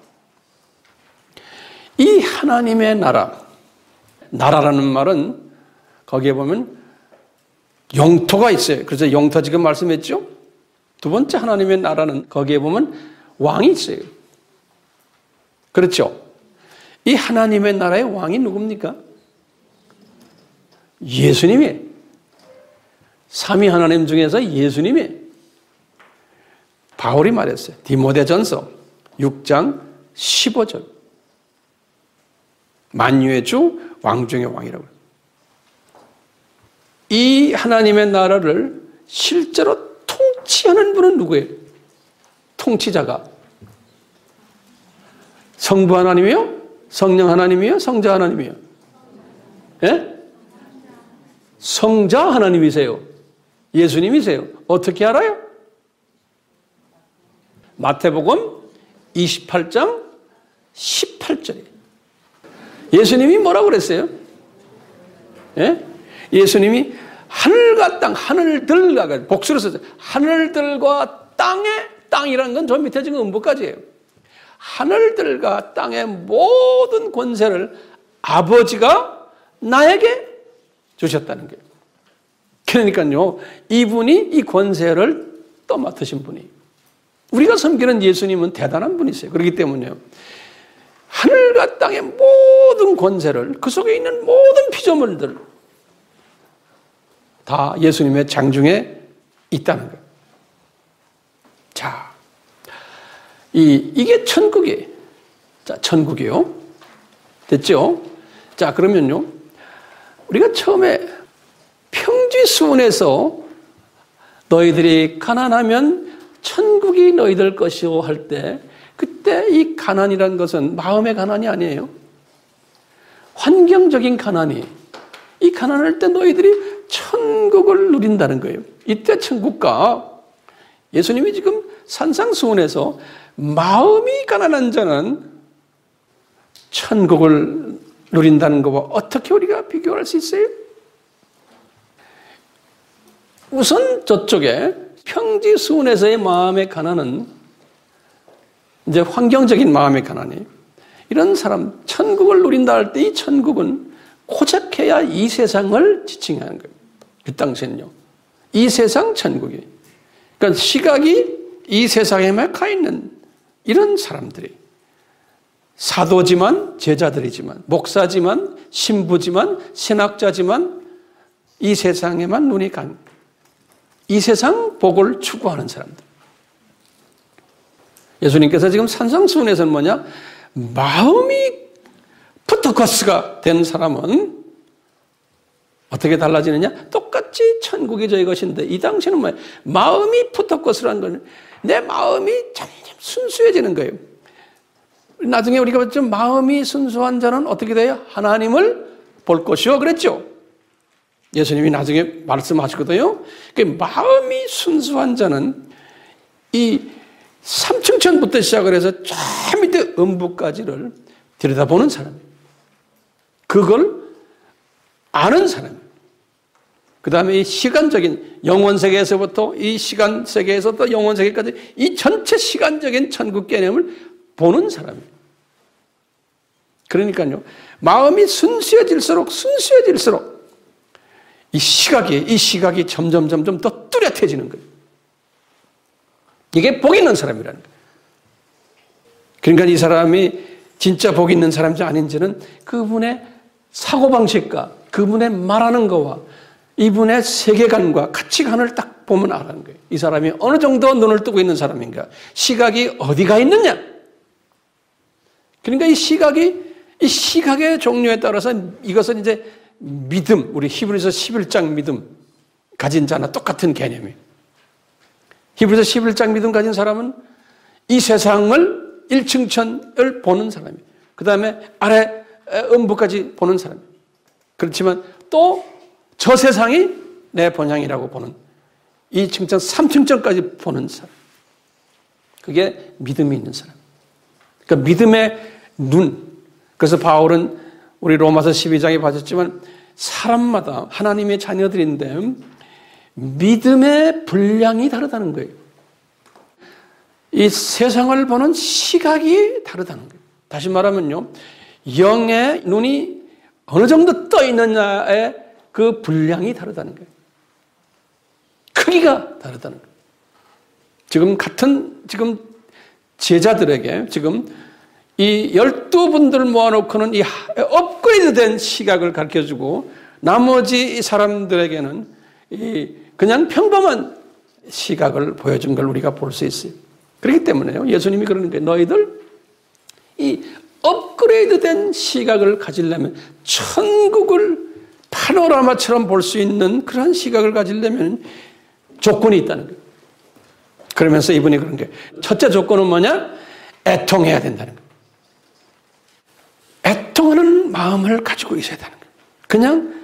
이 하나님의 나라라는 말은 거기에 보면 영토가 있어요. 그래서 영토 지금 말씀했죠? 두 번째 하나님의 나라는 거기에 보면 왕이 있어요. 그렇죠? 이 하나님의 나라의 왕이 누굽니까? 예수님이에요. 삼위 하나님 중에서 예수님이에요. 바울이 말했어요. 디모데전서 6장 15절. 만유의 주, 왕 중의 왕이라고. 이 하나님의 나라를 실제로 통치하는 분은 누구예요? 통치자가. 성부 하나님이요? 성령 하나님이요? 성자 하나님이요? 예? 성자 하나님이세요. 예수님이세요. 어떻게 알아요? 마태복음 28장 18절에 예수님이 뭐라고 그랬어요? 예? 예수님이 하늘과 땅, 하늘들과, 복수로 썼어요. 하늘들과 땅이라는 건 저 밑에 지금 음부까지예요. 하늘들과 땅의 모든 권세를 아버지가 나에게 주셨다는 거예요. 그러니까요, 이분이 이 권세를 떠맡으신 분이. 우리가 섬기는 예수님은 대단한 분이세요. 그렇기 때문에요. 하늘과 땅의 모든 권세를, 그 속에 있는 모든 피조물들 다 예수님의 장중에 있다는 거예요. 자, 이게 천국이에요. 자, 천국이요. 됐죠? 자, 그러면요. 우리가 처음에 평지수원에서 너희들이 가난하면 천국이 너희들 것이요 할 때, 그때 이 가난이라는 것은 마음의 가난이 아니에요. 환경적인 가난이. 이 가난할 때 너희들이 천국을 누린다는 거예요. 이때 천국과 예수님이 지금 산상수훈에서 마음이 가난한 자는 천국을 누린다는 것과 어떻게 우리가 비교할 수 있어요? 우선 저쪽에 평지수훈에서의 마음의 가난은 이제 환경적인 마음의 가난이 이런 사람 천국을 누린다 할 때 이 천국은 고작해야 이 세상을 지칭하는 거예요. 그 당시에는요. 이 세상 천국이. 그러니까 시각이 이 세상에만 가 있는 이런 사람들이 사도지만 제자들이지만 목사지만 신부지만 신학자지만 이 세상에만 눈이 간 이 세상 복을 추구하는 사람들. 예수님께서 지금 산상수훈에서는 뭐냐? 마음이 푸토커스가 된 사람은 어떻게 달라지느냐? 똑같이 천국이 저희 것인데 이 당시에는 뭐예요? 마음이 푸토커스라는 건 내 마음이 점점 순수해지는 거예요. 나중에 우리가 좀 마음이 순수한 자는 어떻게 돼요? 하나님을 볼 것이요 그랬죠. 예수님이 나중에 말씀하시거든요. 마음이 순수한 자는 이 삼층천부터 시작을 해서 저 밑에 음부까지를 들여다보는 사람이에요. 그걸 아는 사람이에요. 그 다음에 이 시간적인 영원세계에서부터 이 시간세계에서 또 영원세계까지 이 전체 시간적인 천국 개념을 보는 사람이에요. 그러니까요. 마음이 순수해질수록 이 시각이 점점 더 뚜렷해지는 거예요. 이게 복 있는 사람이라는 거예요. 그러니까 이 사람이 진짜 복 있는 사람인지 아닌지는 그분의 사고방식과 그분의 말하는 거와 이분의 세계관과 가치관을 딱 보면 아는 거예요. 이 사람이 어느 정도 눈을 뜨고 있는 사람인가. 시각이 어디가 있느냐. 그러니까 이 시각의 종류에 따라서 이것은 이제 믿음, 우리 히브리서 11장 믿음 가진 자나 똑같은 개념이에요. 히브리서 11장 믿음 가진 사람은 이 세상을 1층천을 보는 사람이에요. 그 다음에 아래 음부까지 보는 사람이에요. 그렇지만 또 저 세상이 내 본향이라고 보는 2층천, 3층천까지 보는 사람. 그게 믿음이 있는 사람. 그러니까 믿음의 눈. 그래서 바울은 우리 로마서 12장에 봐줬지만 사람마다 하나님의 자녀들인데 믿음의 분량이 다르다는 거예요. 이 세상을 보는 시각이 다르다는 거예요. 다시 말하면요. 영의 눈이 어느 정도 떠 있느냐의 그 분량이 다르다는 거예요. 크기가 다르다는 거예요. 지금 제자들에게 지금 이 12분들 모아놓고는 이 업그레이드된 시각을 가르쳐주고 나머지 사람들에게는 이 그냥 평범한 시각을 보여준 걸 우리가 볼 수 있어요. 그렇기 때문에요. 예수님이 그러는 거예요. 너희들 이 업그레이드된 시각을 가지려면 천국을 파노라마처럼 볼 수 있는 그런 시각을 가지려면 조건이 있다는 거예요. 그러면서 이분이 그런 게 첫째 조건은 뭐냐? 애통해야 된다는 거예요. 애통하는 마음을 가지고 있어야 되는 거예요. 그냥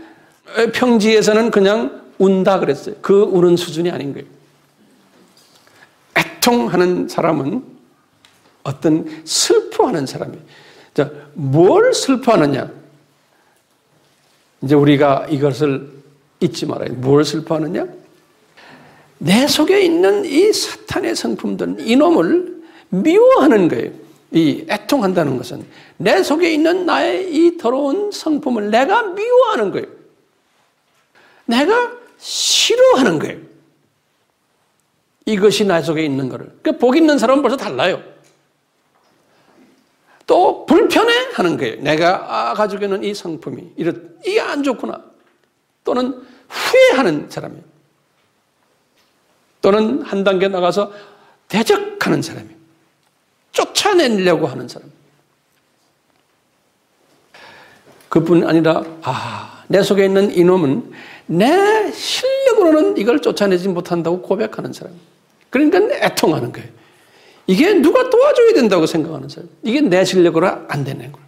평지에서는 그냥 운다 그랬어요. 그 우는 수준이 아닌 거예요. 애통하는 사람은 어떤 슬퍼하는 사람이에요. 자, 뭘 슬퍼하느냐? 이제 우리가 이것을 잊지 말아요. 뭘 슬퍼하느냐? 내 속에 있는 이 사탄의 성품들, 이놈을 미워하는 거예요. 이 애통한다는 것은 내 속에 있는 나의 이 더러운 성품을 내가 미워하는 거예요. 내가 싫어하는 거예요. 이것이 나 속에 있는 거를. 그러니까 복 있는 사람은 벌써 달라요. 또 불편해하는 거예요. 내가 가지고 있는 이 성품이 이게 안 좋구나. 또는 후회하는 사람이에요. 또는 한 단계 나가서 대적하는 사람이에요. 쫓아내려고 하는 사람. 그뿐 아니라 내 속에 있는 이놈은 내 실력으로는 이걸 쫓아내지 못한다고 고백하는 사람. 그러니까 애통하는 거예요. 이게 누가 도와줘야 된다고 생각하는 사람. 이게 내 실력으로 안 되는 거예요.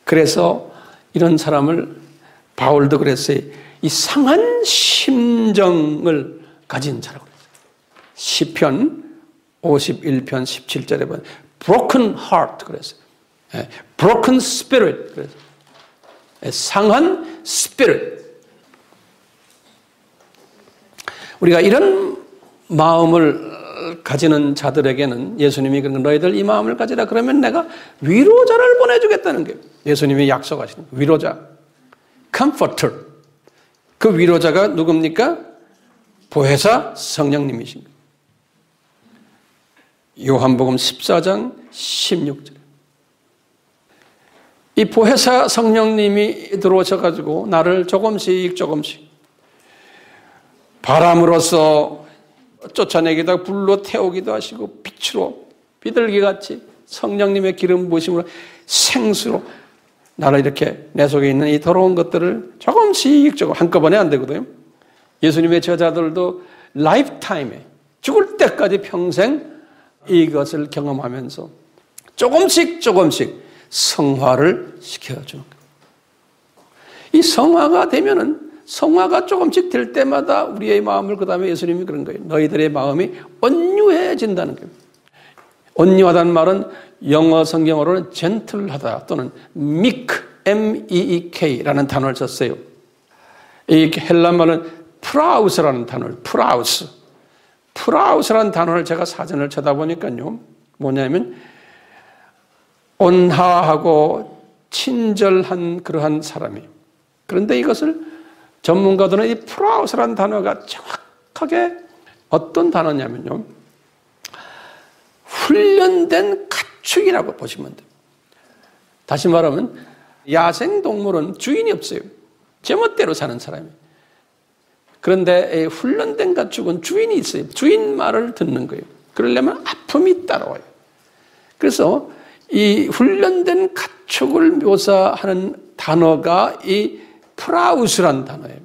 그래서 이런 사람을 바울도 그랬어요. 이 상한 심정을 가진 자라고 그랬어요. 시편 51편 17절에 보면 broken heart 그랬어요. broken spirit 그랬어요. 상한 spirit. 우리가 이런 마음을 가지는 자들에게는 예수님이 너희들 이 마음을 가지라 그러면 내가 위로자를 보내주겠다는 거예요. 예수님이 약속하시는 위로자, comforter. 그 위로자가 누굽니까? 보혜사 성령님이신 거예요. 요한복음 14장 16절. 이 보혜사 성령님이 들어오셔가지고 나를 조금씩 바람으로써 쫓아내기도 하고 불로 태우기도 하시고 빛으로 비둘기같이 성령님의 기름 부으심으로 생수로 나를 이렇게 내 속에 있는 이 더러운 것들을 조금씩 한꺼번에 안 되거든요. 예수님의 제자들도 라이프타임에 죽을 때까지 평생 이것을 경험하면서 조금씩 성화를 시켜주는 거예요. 이 성화가 되면은 성화가 조금씩 될 때마다 우리의 마음을 그 다음에 예수님이 그런 거예요. 너희들의 마음이 온유해진다는 거예요. 온유하다는 말은 영어 성경어로는 젠틀하다 또는 meek, M-E-E-K라는 단어를 썼어요. 이 헬라 말은 프라우스라는 단어를 프라우스라는 단어를 제가 사전을 쳐다보니까요. 뭐냐면 온화하고 친절한 그러한 사람이에요. 그런데 이것을 전문가들은 이 프라우스라는 단어가 정확하게 어떤 단어냐면요. 훈련된 가축이라고 보시면 돼요. 다시 말하면 야생동물은 주인이 없어요. 제멋대로 사는 사람이에요. 그런데 훈련된 가축은 주인이 있어요. 주인 말을 듣는 거예요. 그러려면 아픔이 따라와요. 그래서 이 훈련된 가축을 묘사하는 단어가 이 프라우스란 단어예요.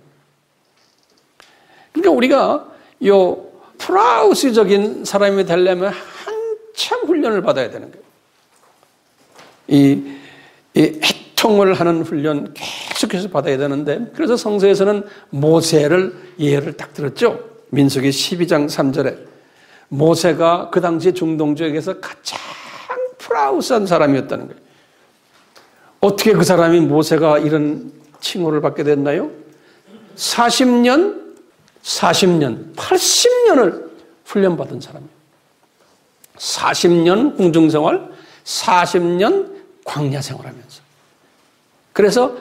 그러니까 우리가 이 프라우스적인 사람이 되려면 한참 훈련을 받아야 되는 거예요. 이 애통을 하는 훈련 계속해서 받아야 되는데 그래서 성서에서는 모세를 예를 딱 들었죠. 민수기 12장 3절에 모세가 그 당시 중동 지역에서 가장 프라우스한 사람이었다는 거예요. 어떻게 그 사람이 모세가 이런 칭호를 받게 됐나요? 40년, 80년을 훈련받은 사람이에요. 40년 궁중생활, 40년 광야 생활하면서. 그래서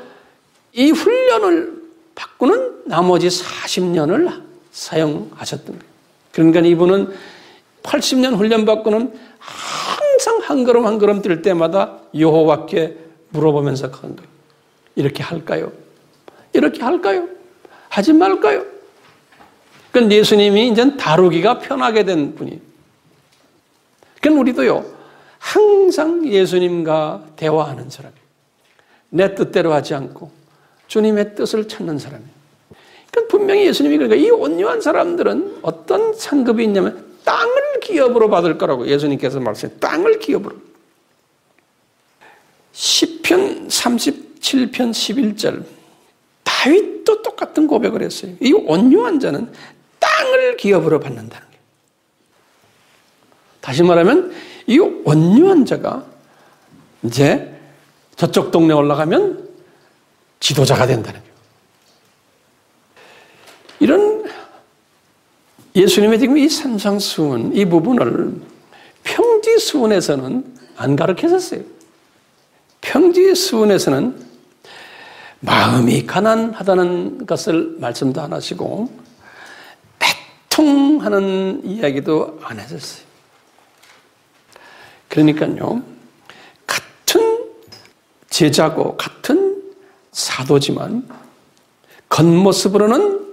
이 훈련을 받고는 나머지 40년을 사용하셨던 거예요. 그러니까 이분은 80년 훈련 받고는 항상 한 걸음 한 걸음 뛸 때마다 여호와께 물어보면서 간 거예요. 이렇게 할까요? 이렇게 할까요? 하지 말까요? 그건 예수님이 이제 다루기가 편하게 된 분이에요. 그건 우리도요, 항상 예수님과 대화하는 사람이에요. 내 뜻대로 하지 않고 주님의 뜻을 찾는 사람이에요. 그러니까 분명히 예수님이 그러니까 이 온유한 사람들은 어떤 상급이 있냐면 땅을 기업으로 받을 거라고 예수님께서 말씀하셨어요. 땅을 기업으로. 시편 37편 11절 다윗도 똑같은 고백을 했어요. 이 온유한 자는 땅을 기업으로 받는다는 거예요. 다시 말하면 이 온유한 자가 이제 저쪽 동네 올라가면 지도자가 된다는 거예요. 이런 예수님의 지금 이 산상수훈 이 부분을 평지수훈에서는 안 가르쳤어요. 평지수훈에서는 마음이 가난하다는 것을 말씀도 안 하시고 애통하는 이야기도 안 하셨어요. 그러니까요, 같은 제자고 같은 사도지만 겉모습으로는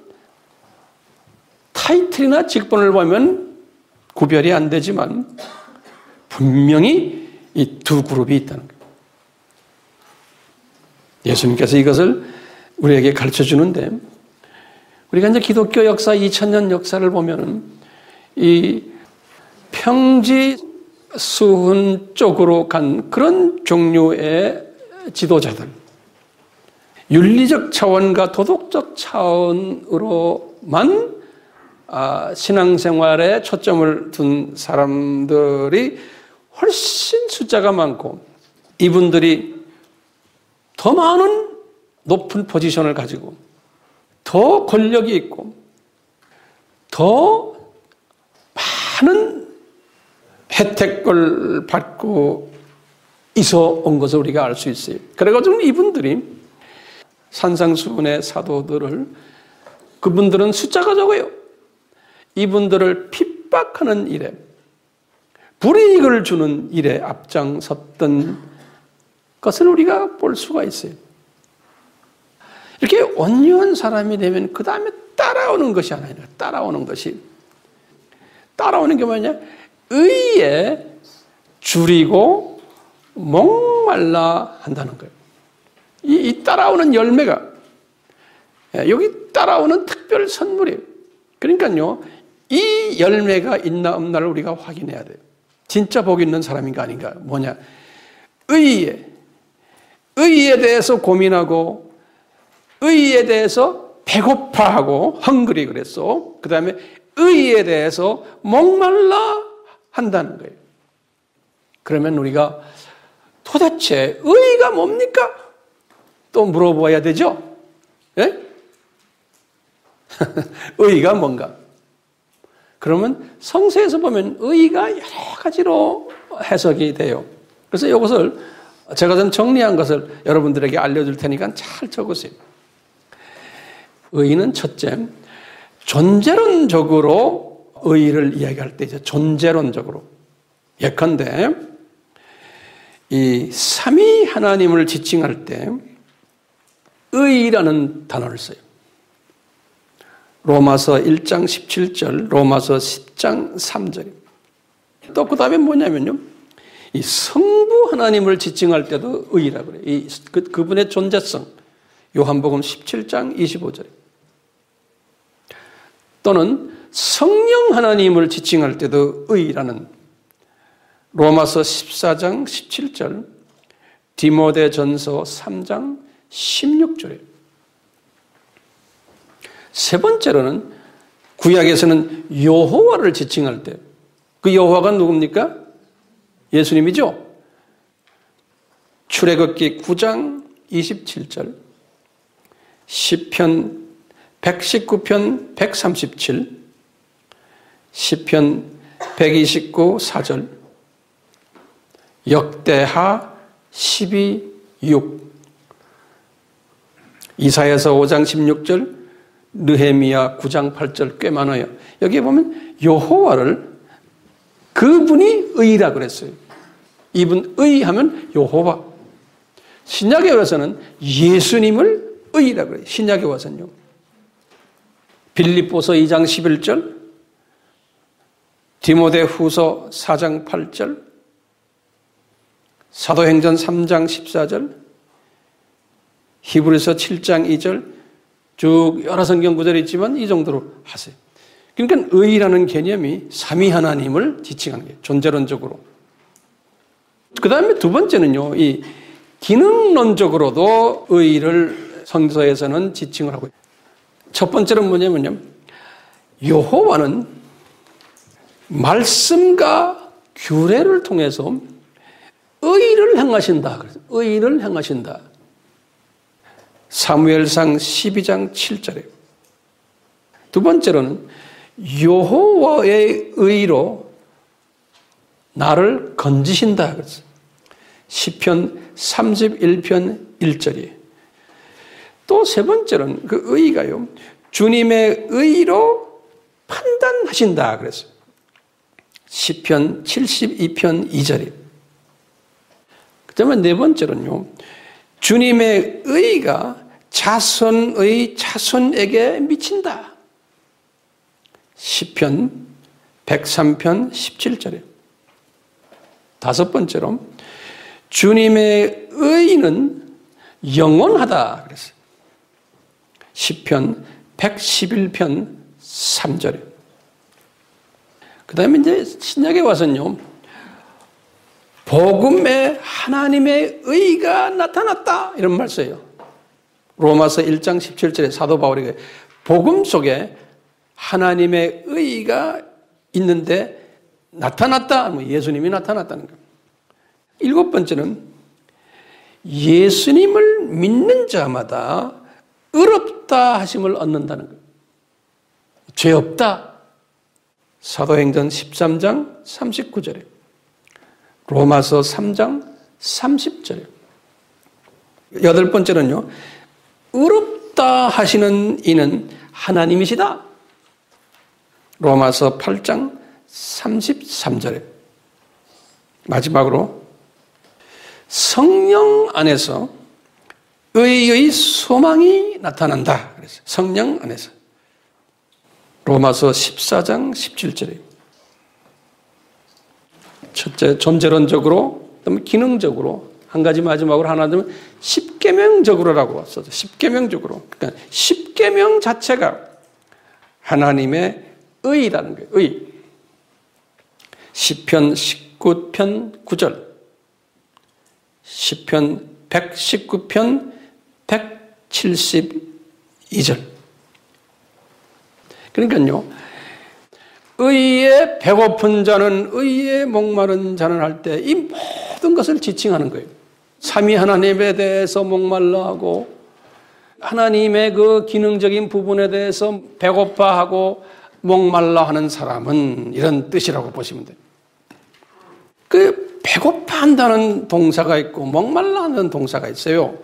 타이틀이나 직분을 보면 구별이 안 되지만 분명히 이 두 그룹이 있다는 거예요. 예수님께서 이것을 우리에게 가르쳐 주는데, 우리가 이제 기독교 역사 2000년 역사를 보면은 이 평지수훈 쪽으로 간 그런 종류의 지도자들, 윤리적 차원과 도덕적 차원으로만 신앙생활에 초점을 둔 사람들이 훨씬 숫자가 많고, 이분들이 더 많은 높은 포지션을 가지고 더 권력이 있고 더 많은 혜택을 받고 있어 온 것을 우리가 알 수 있어요. 그래가지고 이분들이 산상수훈의 사도들을, 그분들은 숫자가 적어요. 이분들을 핍박하는 일에, 불이익을 주는 일에 앞장섰던 것을 우리가 볼 수가 있어요. 이렇게 온유한 사람이 되면 그 다음에 따라오는 것이 아니라, 따라오는 게 뭐냐? 의에 줄이고 목말라 한다는 거예요. 이 따라오는 열매가, 여기 따라오는 특별 선물이에요. 그러니까요, 이 열매가 있나 없나를 우리가 확인해야 돼요. 진짜 복 있는 사람인가 아닌가. 뭐냐? 의에 대해서 고민하고, 의에 대해서 배고파하고, 헝그리 그랬어. 그 다음에 의에 대해서 목말라 한다는 거예요. 그러면 우리가 도대체 의가 뭡니까? 또 물어봐야 되죠? 예? 의가 뭔가? 그러면 성서에서 보면 의가 여러 가지로 해석이 돼요. 그래서 이것을 제가 좀 정리한 것을 여러분들에게 알려줄 테니까 잘 적으세요. 의는 첫째, 존재론적으로 의를 이야기할 때죠. 존재론적으로. 예컨대 이 삼위 하나님을 지칭할 때 의라는 단어를 써요. 로마서 1장 17절, 로마서 10장 3절. 또 그 다음에 뭐냐면요, 이 성부 하나님을 지칭할 때도 의라고 그래요. 그분의 존재성, 요한복음 17장 25절. 또는 성령 하나님을 지칭할 때도 의라는 로마서 14장 17절, 디모데전서 3장 16절이에요. 세 번째로는 구약에서는 여호와를 지칭할 때, 그 여호와가 누굽니까? 예수님이죠. 출애굽기 9장 27절, 시편 119편 137, 시편 129 4절, 역대하 12, 6, 이사야서 5장 16절, 느헤미야 9장 8절 꽤 많아요. 여기에 보면 여호와를, 그분이 의라고 그랬어요. 이분 의하면 여호와. 신약에 와서는 예수님을 의라고 그래요. 신약에 와서는요. 빌립보서 2장 11절, 디모데후서 4장 8절, 사도행전 3장 14절, 히브리서 7장 2절, 쭉 여러 성경 구절이 있지만 이 정도로 하세요. 그러니까 의라는 개념이 삼위 하나님을 지칭하는 게 존재론적으로. 그 다음에 두 번째는요, 이 기능론적으로도 의를 성서에서는 지칭을 하고 있습니다. 첫 번째는 뭐냐면요. 여호와는 말씀과 규례를 통해서 의를 행하신다. 의를 행하신다. 사무엘상 12장 7절에. 두 번째로는 여호와의 의로 나를 건지신다. 시편 31편 1절이에요. 또 세 번째로는 그 의가요. 주님의 의로 판단하신다. 그랬어요. 시편 72편 2절이에요. 그 다음에 네 번째로는요. 주님의 의가 자손의 자손에게 미친다. 시편 103편 17절에. 다섯 번째로 주님의 의는 영원하다 그랬어요. 시편 111편 3절에. 그 다음에 이제 신약에 와서는요. 복음에 하나님의 의가 나타났다 이런 말 써요. 로마서 1장 17절에 사도 바울이 복음 속에 하나님의 의가 있는데 나타났다. 예수님이 나타났다는 거예요. 일곱 번째는 예수님을 믿는 자마다 의롭다 하심을 얻는다는 거예요. 죄 없다. 사도행전 13장 39절에. 로마서 3장 30절에. 여덟 번째는요. 의롭다 하시는 이는 하나님이시다. 로마서 8장 33절에. 마지막으로 성령 안에서 의의 소망이 나타난다. 그래서 성령 안에서. 로마서 14장 17절에. 첫째, 존재론적으로, 그다음에 기능적으로, 한 가지 마지막으로 하나 더 십계명적으로라고 써져. 십계명적으로. 그러니까 십계명 자체가 하나님의 의라는 거예요. 의. 시편 19편 9절. 시편 119편 172절. 그러니까요. 의에 배고픈 자는 의에 목마른 자는 할 때 이 모든 것을 지칭하는 거예요. 삼위 하나님에 대해서 목말라 하고 하나님의 그 기능적인 부분에 대해서 배고파하고 목말라 하는 사람은 이런 뜻이라고 보시면 돼요. 그 배고파한다는 동사가 있고 목말라 하는 동사가 있어요.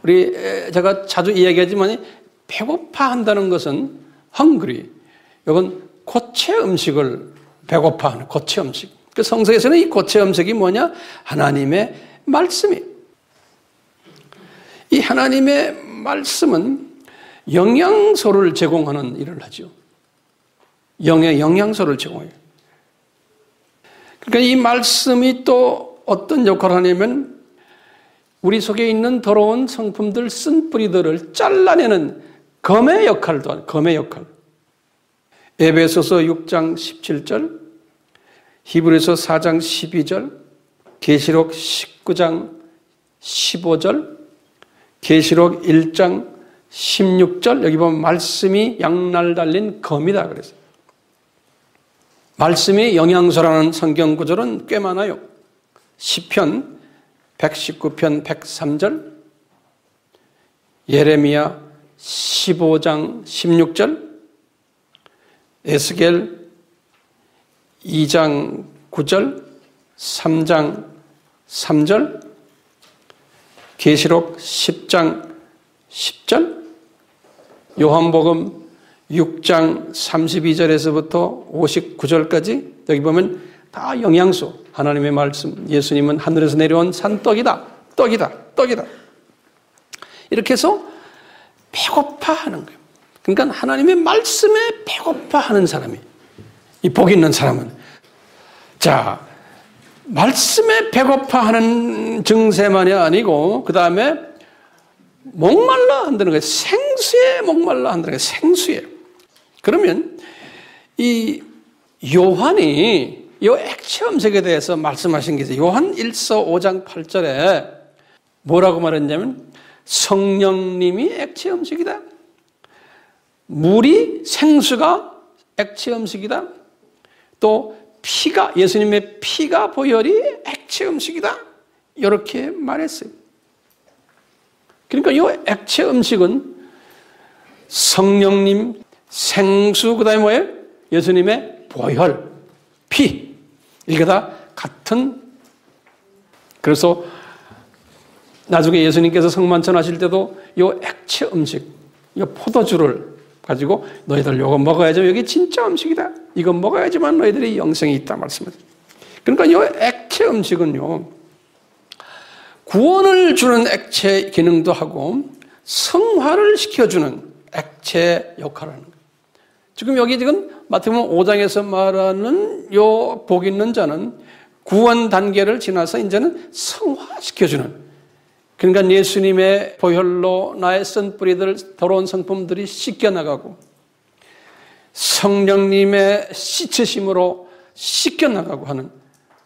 우리 제가 자주 이야기하지만 배고파한다는 것은 hungry. 이건 고체 음식을 배고파하는 고체 음식. 그 성서에서는 이 고체 음식이 뭐냐? 하나님의 말씀이. 이 하나님의 말씀은 영양소를 제공하는 일을 하죠. 영의 영양소를 제공해요. 그러니까 이 말씀이 또 어떤 역할을 하냐면 우리 속에 있는 더러운 성품들, 쓴뿌리들을 잘라내는 검의 역할도 하는 검의 역할. 에베소서 6장 17절, 히브리서 4장 12절, 계시록 19장 15절, 계시록 1장 16절, 여기 보면 말씀이 양날 달린 검이다 그랬어요. 말씀이 영양소라는 성경 구절은 꽤 많아요. 시편 119편 103절, 예레미야 15장 16절, 에스겔 2장 9절, 3장 3절, 계시록 10장 10절, 요한복음 6장 32절에서부터 59절까지 여기 보면 다 영양소, 하나님의 말씀, 예수님은 하늘에서 내려온 산떡이다, 떡이다, 떡이다. 이렇게 해서 배고파하는 거예요. 그러니까 하나님의 말씀에 배고파하는 사람이, 이 복 있는 사람은, 자, 말씀에 배고파하는 증세만이 아니고 그 다음에 목말라 한다는 거예요. 생수에 목말라 한다는 거예요. 생수에. 그러면 이 요한이 이 액체 음식에 대해서 말씀하신 게 있어요. 요한 1서 5장 8절에 뭐라고 말했냐면 성령님이 액체 음식이다. 물이 생수가 액체 음식이다. 또 피가 예수님의 피가 보혈이 액체 음식이다. 이렇게 말했어요. 그러니까 이 액체 음식은 성령님, 생수, 그 다음에 뭐예요? 예수님의 보혈, 피. 이게 다 같은. 그래서 나중에 예수님께서 성만찬하실 때도 이 액체 음식, 이 포도주를 가지고 너희들 이거 먹어야지 여기 진짜 음식이다. 이거 먹어야지만 너희들이 영생이 있다 말씀하세요. 그러니까 이 액체 음식은요, 구원을 주는 액체 기능도 하고 성화를 시켜주는 액체 역할을 하는 거예요. 지금 마태복음 5장에서 말하는 요 복 있는 자는 구원 단계를 지나서 이제는 성화시켜주는, 그러니까 예수님의 보혈로 나의 쓴뿌리들 더러운 성품들이 씻겨나가고 성령님의 씻으심으로 씻겨나가고 하는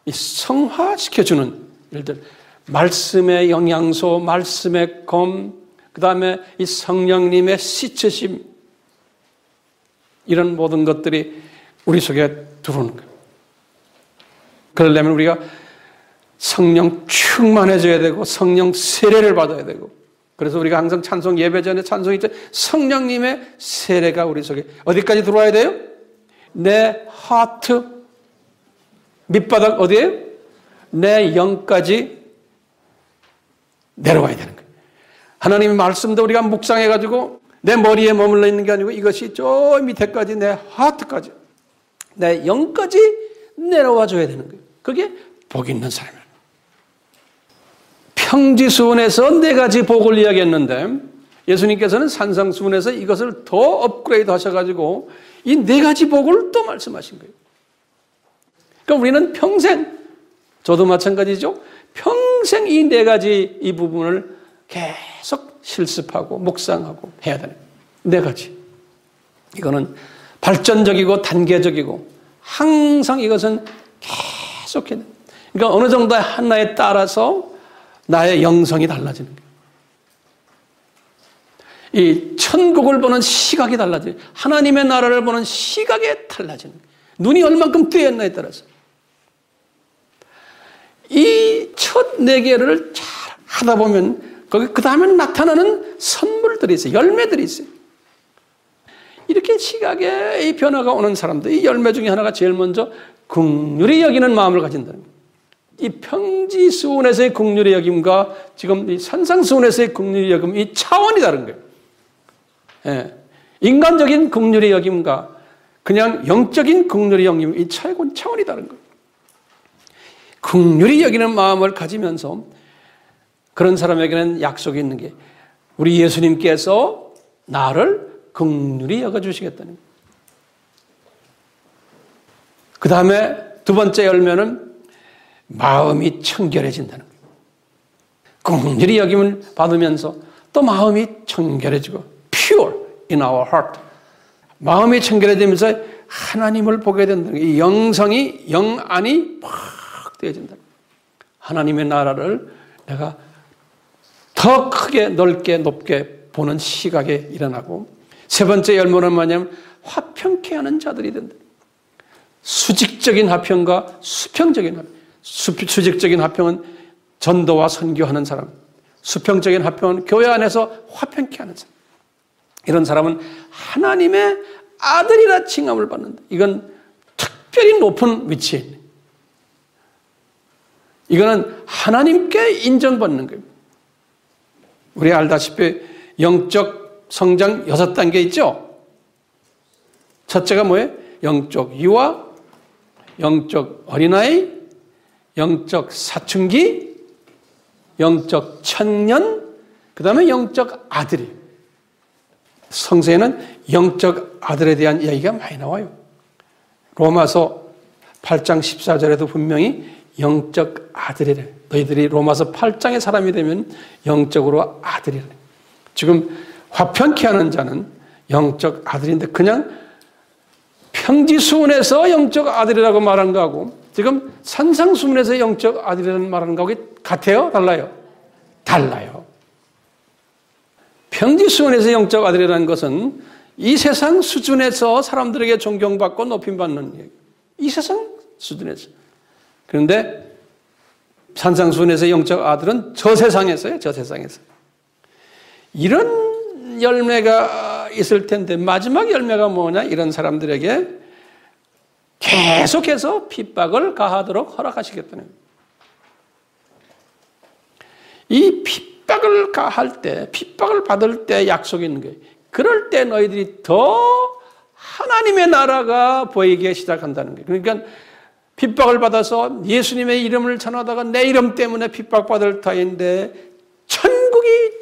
이 성화시켜주는 일들, 말씀의 영양소, 말씀의 검, 그 다음에 이 성령님의 씻으심, 이런 모든 것들이 우리 속에 들어오는 거예요. 그러려면 우리가 성령 충만해져야 되고 성령 세례를 받아야 되고, 그래서 우리가 항상 찬송 예배 전에 찬송이 있죠. 성령님의 세례가 우리 속에 어디까지 들어와야 돼요? 내 하트 밑바닥 어디에요? 내 영까지 내려와야 되는 거예요. 하나님의 말씀도 우리가 묵상해가지고 내 머리에 머물러 있는 게 아니고 이것이 저 밑에까지 내 하트까지 내 영까지 내려와 줘야 되는 거예요. 그게 복 있는 사람이에요. 평지수훈에서 4가지 복을 이야기했는데 예수님께서는 산상수훈에서 이것을 더 업그레이드 하셔가지고 이 4가지 복을 또 말씀하신 거예요. 그러니까 우리는 평생, 저도 마찬가지죠, 평생 이 4가지 이 부분을 계속 실습하고 묵상하고 해야 되는 4가지. 이거는 발전적이고 단계적이고 항상 이것은 계속 해야 돼요. 그러니까 어느 정도의 하나에 따라서 나의 영성이 달라지는 거예요. 이 천국을 보는 시각이 달라져요. 하나님의 나라를 보는 시각이 달라지는 거예요. 눈이 얼만큼 뜨였나에 따라서. 이 첫 4개를 잘 하다 보면 거기 그 다음에 나타나는 선물들이 있어요. 열매들이 있어요. 이렇게 시각에 이 변화가 오는 사람들, 이 열매 중에 하나가 제일 먼저 긍휼히 여기는 마음을 가진다는 거예요. 이 평지수훈에서의 긍휼히 여김과 지금 이 산상수훈에서의 긍휼히 여김, 이 차원이 다른 거예요. 예. 인간적인 긍휼히 여김과 그냥 영적인 긍휼히 여김, 이 차원이 다른 거예요. 긍휼히 여기는 마음을 가지면서 그런 사람에게는 약속이 있는 게 우리 예수님께서 나를 긍휼히 여겨주시겠다는 거예요. 그 다음에 2번째 열매는 마음이 청결해진다는 거예요. 긍휼히 여김을 받으면서 또 마음이 청결해지고 pure in our heart. 마음이 청결해지면서 하나님을 보게 된다는 거예요. 이 영성이 영안이 팍 되어진다. 하나님의 나라를 내가 더 크게 넓게 높게 보는 시각에 일어나고, 3번째 열매는 뭐냐면 화평케 하는 자들이 된다. 수직적인 화평과 수평적인 화평. 수직적인 화평은 전도와 선교하는 사람, 수평적인 화평은 교회 안에서 화평케 하는 사람. 이런 사람은 하나님의 아들이라 칭함을 받는다. 이건 특별히 높은 위치에 있는, 이거는 하나님께 인정받는 거예요. 우리 알다시피 영적 성장 6단계 있죠? 첫째가 뭐예요? 영적 유아, 영적 어린아이, 영적 사춘기, 영적 청년, 그 다음에 영적 아들이. 성서에는 영적 아들에 대한 이야기가 많이 나와요. 로마서 8장 14절에도 분명히 영적 아들이래. 너희들이 로마서 8장의 사람이 되면 영적으로 아들이래. 지금 화평케 하는 자는 영적 아들인데 그냥 평지수훈에서 영적 아들이라고 말한 거하고 지금 산상수훈에서 영적 아들이라는 말하는 거하고 같아요? 달라요? 달라요. 평지수원에서 영적 아들이라는 것은 이 세상 수준에서 사람들에게 존경받고 높임받는 얘기. 이 세상 수준에서. 그런데 산상수훈에서 영적 아들은 저 세상에서요. 저 세상에서. 이런 열매가 있을 텐데 마지막 열매가 뭐냐? 이런 사람들에게 계속해서 핍박을 가하도록 허락하시겠다는 거예요. 이 핍박을 가할 때, 핍박을 받을 때 약속이 있는 거예요. 그럴 때 너희들이 더 하나님의 나라가 보이기 시작한다는 거예요. 그러니까 핍박을 받아서 예수님의 이름을 전하다가 내 이름 때문에 핍박받을 터인데 천국이